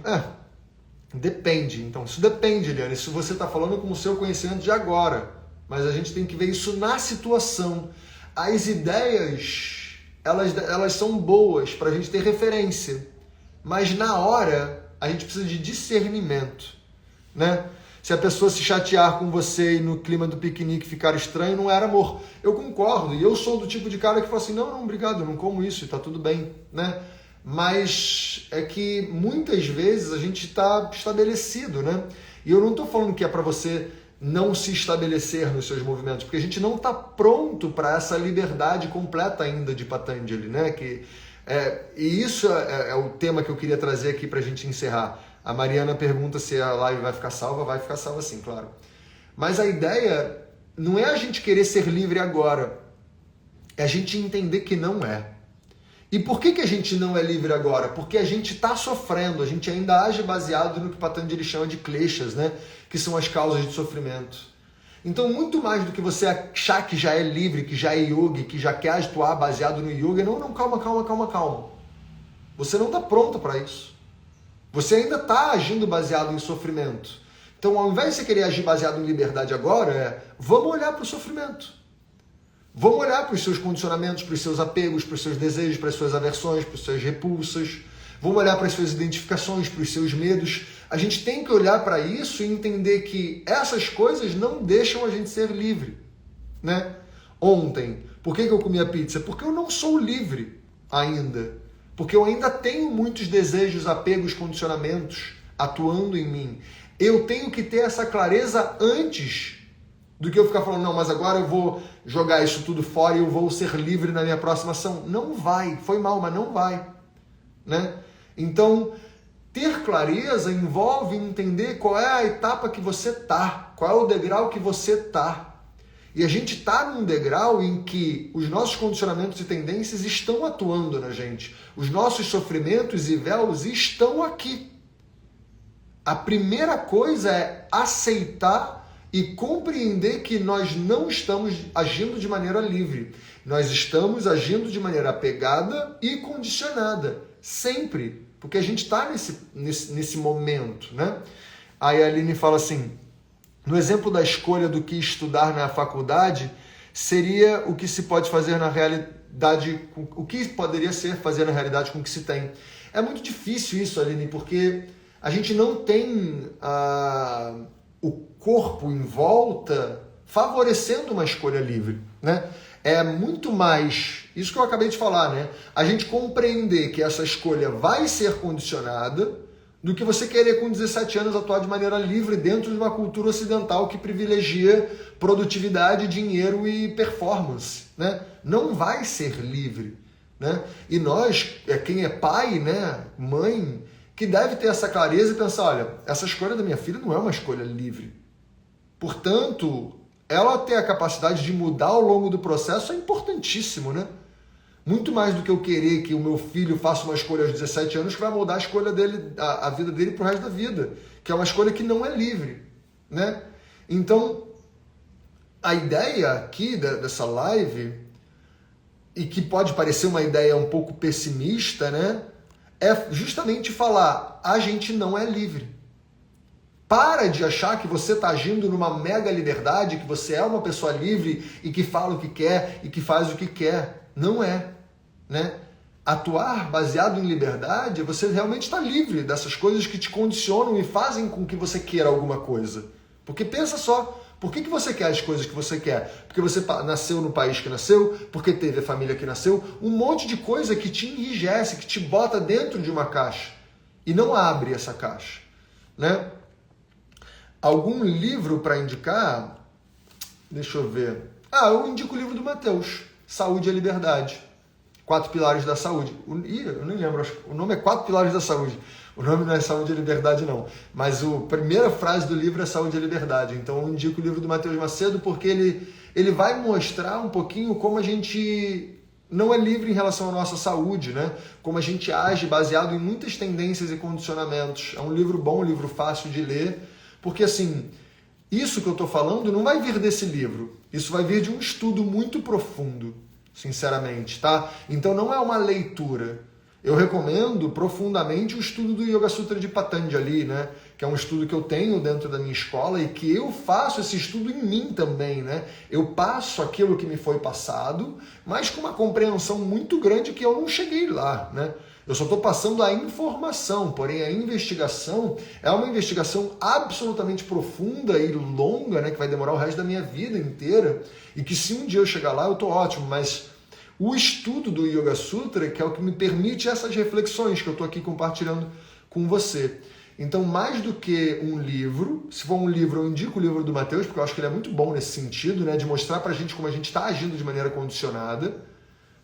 Depende. Então, isso depende, Eliane. Isso você está falando com o seu conhecimento de agora. Mas a gente tem que ver isso na situação. As ideias, elas são boas para a gente ter referência. Mas na hora, a gente precisa de discernimento, né? Se a pessoa se chatear com você e no clima do piquenique ficar estranho, não era amor. Eu concordo. E eu sou do tipo de cara que fala assim, não, obrigado, eu não como isso e tá tudo bem, né? Mas é que muitas vezes a gente está estabelecido, né? E eu não estou falando que é para você não se estabelecer nos seus movimentos, porque a gente não está pronto para essa liberdade completa ainda de Patanjali, né? E isso é o tema que eu queria trazer aqui para a gente encerrar. A Mariana pergunta se a live vai ficar salva sim, claro. Mas a ideia não é a gente querer ser livre agora, é a gente entender que não é. E por que a gente não é livre agora? Porque a gente está sofrendo, a gente ainda age baseado no que Patanjali chama de kleshas, né? Que são as causas de sofrimento. Então, muito mais do que você achar que já é livre, que já é yogi, que já quer atuar baseado no yoga, não, calma. Você não está pronto para isso. Você ainda está agindo baseado em sofrimento. Então, ao invés de você querer agir baseado em liberdade agora, vamos olhar para o sofrimento. Vamos olhar para os seus condicionamentos, para os seus apegos, para os seus desejos, para as suas aversões, para as suas repulsas. Vamos olhar para as suas identificações, para os seus medos. A gente tem que olhar para isso e entender que essas coisas não deixam a gente ser livre, né? Ontem, por que eu comi a pizza? Porque eu não sou livre ainda. Porque eu ainda tenho muitos desejos, apegos, condicionamentos atuando em mim. Eu tenho que ter essa clareza antes do que eu ficar falando, não, mas agora eu vou jogar isso tudo fora e eu vou ser livre na minha próxima ação. Não vai. Foi mal, mas não vai, né? Então, ter clareza envolve entender qual é a etapa que você tá, qual é o degrau que você tá. E a gente está num degrau em que os nossos condicionamentos e tendências estão atuando na gente. Os nossos sofrimentos e véus estão aqui. A primeira coisa é aceitar e compreender que nós não estamos agindo de maneira livre. Nós estamos agindo de maneira apegada e condicionada. Sempre. Porque a gente está nesse momento, né? Aí a Aline fala assim, no exemplo da escolha do que estudar na faculdade, seria o que se pode fazer na realidade, o que poderia ser fazer na realidade com o que se tem. É muito difícil isso, Aline, porque a gente não tem o corpo em volta favorecendo uma escolha livre, né? É muito mais, isso que eu acabei de falar, né? A gente compreender que essa escolha vai ser condicionada do que você querer com 17 anos atuar de maneira livre dentro de uma cultura ocidental que privilegia produtividade, dinheiro e performance, né? Não vai ser livre, né? E nós, quem é pai, né, mãe, que deve ter essa clareza e pensar, olha, essa escolha da minha filha não é uma escolha livre. Portanto, ela ter a capacidade de mudar ao longo do processo é importantíssimo, né? Muito mais do que eu querer que o meu filho faça uma escolha aos 17 anos que vai mudar a escolha dele, a vida dele pro resto da vida, que é uma escolha que não é livre, né? Então, a ideia aqui dessa live, e que pode parecer uma ideia um pouco pessimista, né? É justamente falar, a gente não é livre. Para de achar que você está agindo numa mega liberdade, que você é uma pessoa livre e que fala o que quer e que faz o que quer. Não é, né? Atuar baseado em liberdade, você realmente está livre dessas coisas que te condicionam e fazem com que você queira alguma coisa. Porque pensa só, por que você quer as coisas que você quer? Porque você nasceu no país que nasceu, porque teve a família que nasceu, um monte de coisa que te enrijece, que te bota dentro de uma caixa e não abre essa caixa, né? Algum livro para indicar? Deixa eu ver. Eu indico o livro do Mateus, Saúde e Liberdade. 4 Pilares da Saúde. Eu nem lembro, o nome é 4 Pilares da Saúde. O nome não é Saúde e Liberdade, não. Mas a primeira frase do livro é Saúde e Liberdade. Então eu indico o livro do Mateus Macedo porque ele vai mostrar um pouquinho como a gente não é livre em relação à nossa saúde, né? Como a gente age baseado em muitas tendências e condicionamentos. É um livro bom, um livro fácil de ler. Porque, assim, isso que eu estou falando não vai vir desse livro. Isso vai vir de um estudo muito profundo, sinceramente, tá? Então não é uma leitura. Eu recomendo profundamente o estudo do Yoga Sutra de Patanjali, né? Que é um estudo que eu tenho dentro da minha escola e que eu faço esse estudo em mim também, né? Eu passo aquilo que me foi passado, mas com uma compreensão muito grande que eu não cheguei lá, né? Eu só estou passando a informação, porém a investigação é uma investigação absolutamente profunda e longa, né, que vai demorar o resto da minha vida inteira, e que se um dia eu chegar lá eu estou ótimo, mas o estudo do Yoga Sutra que é o que me permite essas reflexões que eu estou aqui compartilhando com você. Então, mais do que um livro, se for um livro, eu indico o livro do Mateus, porque eu acho que ele é muito bom nesse sentido, né, de mostrar pra gente como a gente está agindo de maneira condicionada.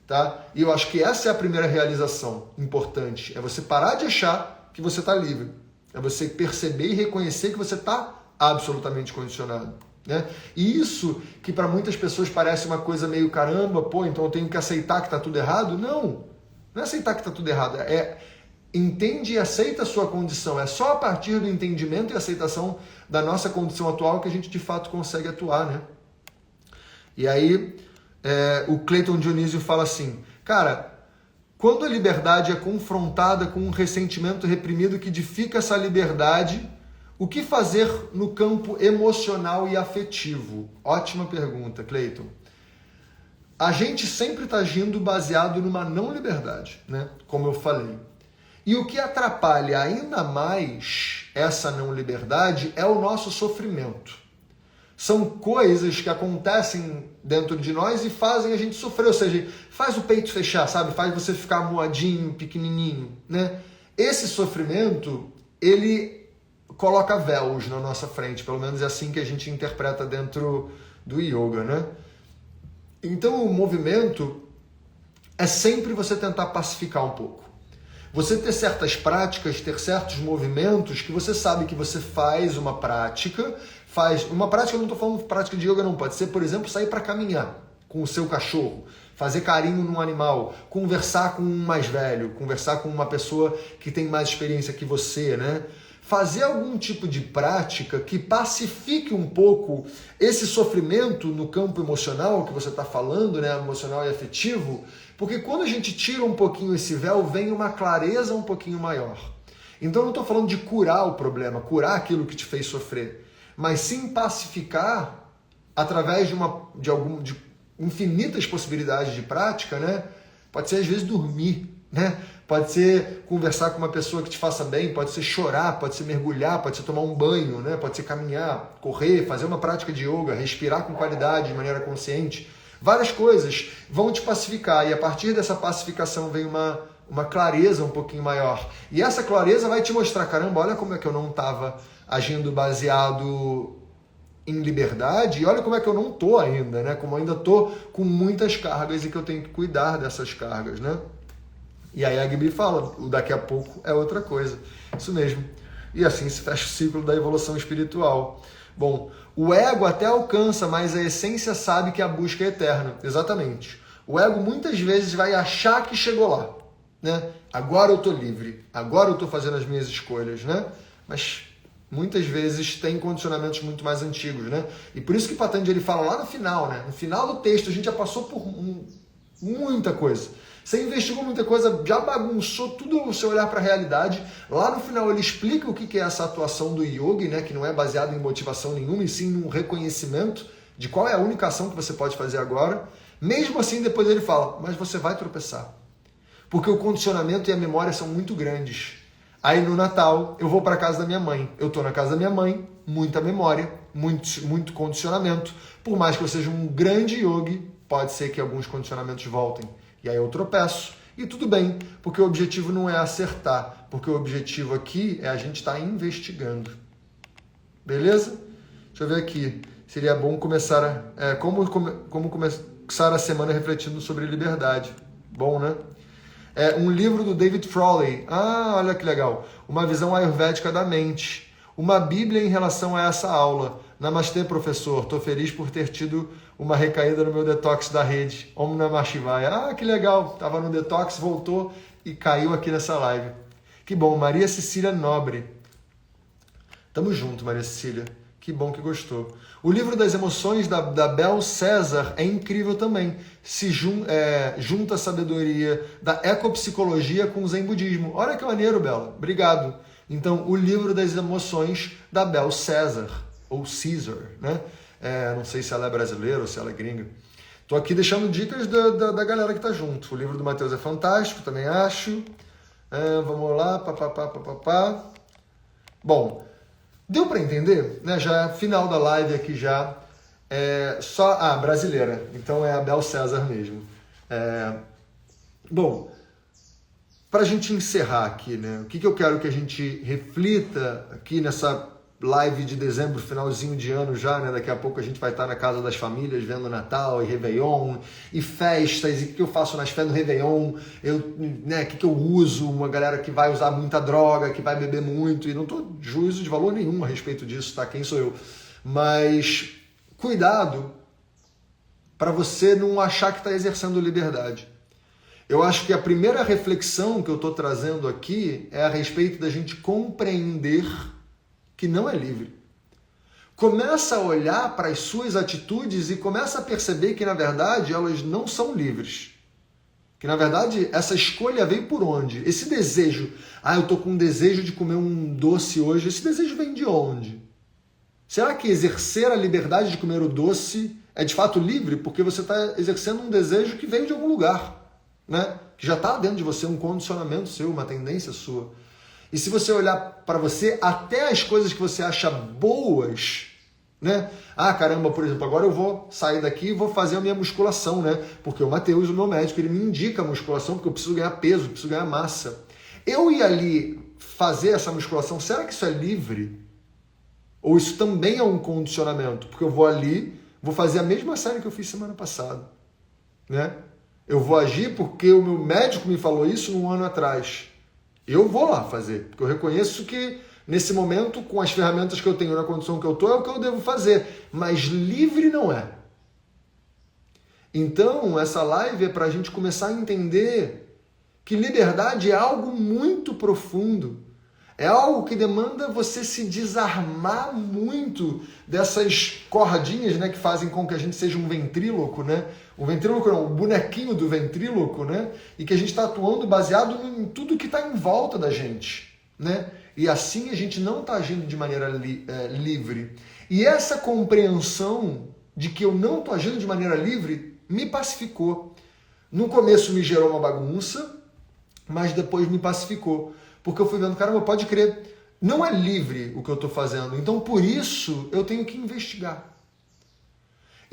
Tá? E eu acho que essa é a primeira realização importante. É você parar de achar que você está livre. É você perceber e reconhecer que você está absolutamente condicionado. Né? E isso que para muitas pessoas parece uma coisa meio caramba, então eu tenho que aceitar que está tudo errado. Não é aceitar que está tudo errado. Entende e aceita a sua condição. É só a partir do entendimento e aceitação da nossa condição atual que a gente de fato consegue atuar. Né? E aí... o Clayton Dionísio fala assim, cara, quando a liberdade é confrontada com um ressentimento reprimido que edifica essa liberdade, o que fazer no campo emocional e afetivo? Ótima pergunta, Clayton. A gente sempre está agindo baseado numa não liberdade, né? Como eu falei. E o que atrapalha ainda mais essa não liberdade é o nosso sofrimento. São coisas que acontecem dentro de nós e fazem a gente sofrer, ou seja, faz o peito fechar, sabe? Faz você ficar moadinho, pequenininho, né? Esse sofrimento, ele coloca véus na nossa frente, pelo menos é assim que a gente interpreta dentro do yoga, né? Então o movimento é sempre você tentar pacificar um pouco. Você ter certas práticas, ter certos movimentos que você sabe que você faz uma prática, eu não estou falando de prática de yoga não, pode ser, por exemplo, sair para caminhar com o seu cachorro, fazer carinho num animal, conversar com um mais velho, conversar com uma pessoa que tem mais experiência que você, né? Fazer algum tipo de prática que pacifique um pouco esse sofrimento no campo emocional que você está falando, né? Emocional e afetivo, porque quando a gente tira um pouquinho esse véu, vem uma clareza um pouquinho maior. Então eu não estou falando de curar o problema, curar aquilo que te fez sofrer, mas sim pacificar através de infinitas possibilidades de prática, né? Pode ser às vezes dormir, né? Pode ser conversar com uma pessoa que te faça bem, pode ser chorar, pode ser mergulhar, pode ser tomar um banho, né? Pode ser caminhar, correr, fazer uma prática de yoga, respirar com qualidade, de maneira consciente. Várias coisas vão te pacificar, e a partir dessa pacificação vem uma clareza um pouquinho maior. E essa clareza vai te mostrar, caramba, olha como é que eu não estava agindo baseado em liberdade, e olha como é que eu não estou ainda, né? Como eu ainda estou com muitas cargas e que eu tenho que cuidar dessas cargas, né? E aí a Gibi fala, o daqui a pouco é outra coisa. Isso mesmo. E assim se fecha o ciclo da evolução espiritual. Bom, o ego até alcança, mas a essência sabe que a busca é eterna. Exatamente. O ego muitas vezes vai achar que chegou lá, né? Agora eu estou livre, agora eu estou fazendo as minhas escolhas, né? Mas muitas vezes tem condicionamentos muito mais antigos, né? E por isso que Patanjali fala lá no final, né? No final do texto a gente já passou por muita coisa. Você investigou muita coisa, já bagunçou tudo o seu olhar para a realidade. Lá no final ele explica o que é essa atuação do yogi, né? Que não é baseada em motivação nenhuma, e sim num reconhecimento de qual é a única ação que você pode fazer agora. Mesmo assim, depois ele fala, mas você vai tropeçar. Porque o condicionamento e a memória são muito grandes. Aí no Natal, eu vou para a casa da minha mãe. Eu estou na casa da minha mãe, muita memória, muito condicionamento. Por mais que eu seja um grande yogi, pode ser que alguns condicionamentos voltem. E aí eu tropeço. E tudo bem, porque o objetivo não é acertar. Porque o objetivo aqui é a gente estar investigando. Beleza? Deixa eu ver aqui. Seria bom começar como começar a semana refletindo sobre liberdade. Bom, né? Um livro do David Frawley. Ah, olha que legal. Uma visão ayurvédica da mente. Uma bíblia em relação a essa aula. Namastê, professor. Estou feliz por ter tido uma recaída no meu detox da rede. Om Namah Shivaya. Ah, que legal. Estava no detox, voltou e caiu aqui nessa live. Que bom. Maria Cecília Nobre. Tamo junto, Maria Cecília. Que bom que gostou. O livro das emoções da Bel César é incrível também. Se junta a sabedoria da ecopsicologia com o Zen budismo. Olha que maneiro, Bela. Obrigado. Então, o livro das emoções da Bel César, ou Caesar, né? Não sei se ela é brasileira ou se ela é gringa. Tô aqui deixando dicas da galera que tá junto. O livro do Matheus é fantástico, também acho. Vamos lá, papapá. Bom, deu para entender? Né? Já final da live aqui já. Brasileira. Então é a Bel César mesmo. Bom, para a gente encerrar aqui, né? O que eu quero que a gente reflita aqui nessa live de dezembro, finalzinho de ano já, né? Daqui a pouco a gente vai estar na casa das famílias vendo Natal e Réveillon e festas, e o que eu faço nas festas do Réveillon, o que eu uso, uma galera que vai usar muita droga, que vai beber muito, e não estou juízo de valor nenhum a respeito disso, tá? Quem sou eu? Mas cuidado para você não achar que está exercendo liberdade. Eu acho que a primeira reflexão que eu estou trazendo aqui é a respeito da gente compreender que não é livre. Começa a olhar para as suas atitudes e começa a perceber que, na verdade, elas não são livres. Que, na verdade, essa escolha veio por onde? Esse desejo, eu estou com um desejo de comer um doce hoje, esse desejo vem de onde? Será que exercer a liberdade de comer o doce é de fato livre? Porque você está exercendo um desejo que veio de algum lugar, né? Que já está dentro de você, um condicionamento seu, uma tendência sua. E se você olhar para você, até as coisas que você acha boas, né? Caramba, por exemplo, agora eu vou sair daqui e vou fazer a minha musculação, né? Porque o Matheus, o meu médico, ele me indica a musculação porque eu preciso ganhar peso, preciso ganhar massa. Eu ir ali fazer essa musculação, será que isso é livre? Ou isso também é um condicionamento? Porque eu vou ali, vou fazer a mesma série que eu fiz semana passada, né? Eu vou agir porque o meu médico me falou isso um ano atrás. Eu vou lá fazer, porque eu reconheço que nesse momento, com as ferramentas que eu tenho na condição que eu estou, é o que eu devo fazer. Mas livre não é. Então, essa live é para a gente começar a entender que liberdade é algo muito profundo. É algo que demanda você se desarmar muito dessas cordinhas, né, que fazem com que a gente seja um ventríloco, né? O ventríloco não, o bonequinho do ventríloco, né? E que a gente está atuando baseado em tudo que está em volta da gente, né? E assim a gente não está agindo de maneira livre. E essa compreensão de que eu não estou agindo de maneira livre me pacificou. No começo me gerou uma bagunça, mas depois me pacificou. Porque eu fui vendo, caramba, pode crer, não é livre o que eu estou fazendo. Então, por isso, eu tenho que investigar.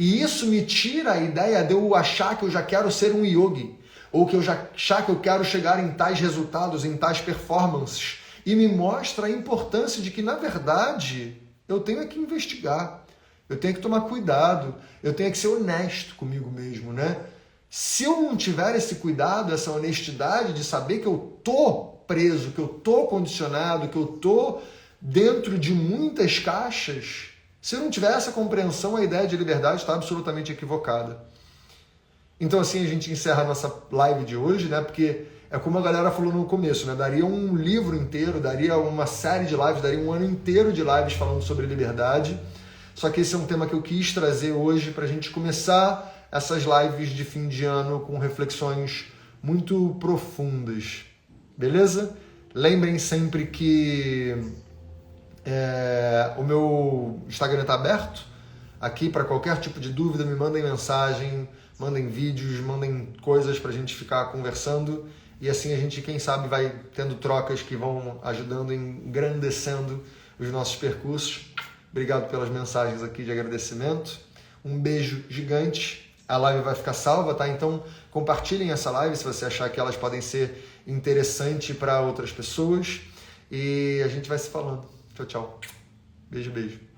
E isso me tira a ideia de eu achar que eu já quero ser um yogi, ou que eu já achar que eu quero chegar em tais resultados, em tais performances, e me mostra a importância de que, na verdade, eu tenho que investigar, eu tenho que tomar cuidado, eu tenho que ser honesto comigo mesmo, né? Se eu não tiver esse cuidado, essa honestidade de saber que eu tô preso, que eu tô condicionado, que eu tô dentro de muitas caixas, se eu não tiver essa compreensão, a ideia de liberdade está absolutamente equivocada. Então assim a gente encerra a nossa live de hoje, né? Porque é como a galera falou no começo, né? Daria um livro inteiro, daria uma série de lives, daria um ano inteiro de lives falando sobre liberdade. Só que esse é um tema que eu quis trazer hoje para a gente começar essas lives de fim de ano com reflexões muito profundas. Beleza? Lembrem sempre que o meu Instagram está aberto aqui para qualquer tipo de dúvida. Me mandem mensagem, mandem vídeos, mandem coisas para a gente ficar conversando. E assim a gente, quem sabe, vai tendo trocas que vão ajudando, engrandecendo os nossos percursos. Obrigado pelas mensagens aqui de agradecimento. Um beijo gigante. A live vai ficar salva, tá? Então compartilhem essa live se você achar que elas podem ser interessantes para outras pessoas. E a gente vai se falando. Tchau, tchau. Beijo, beijo.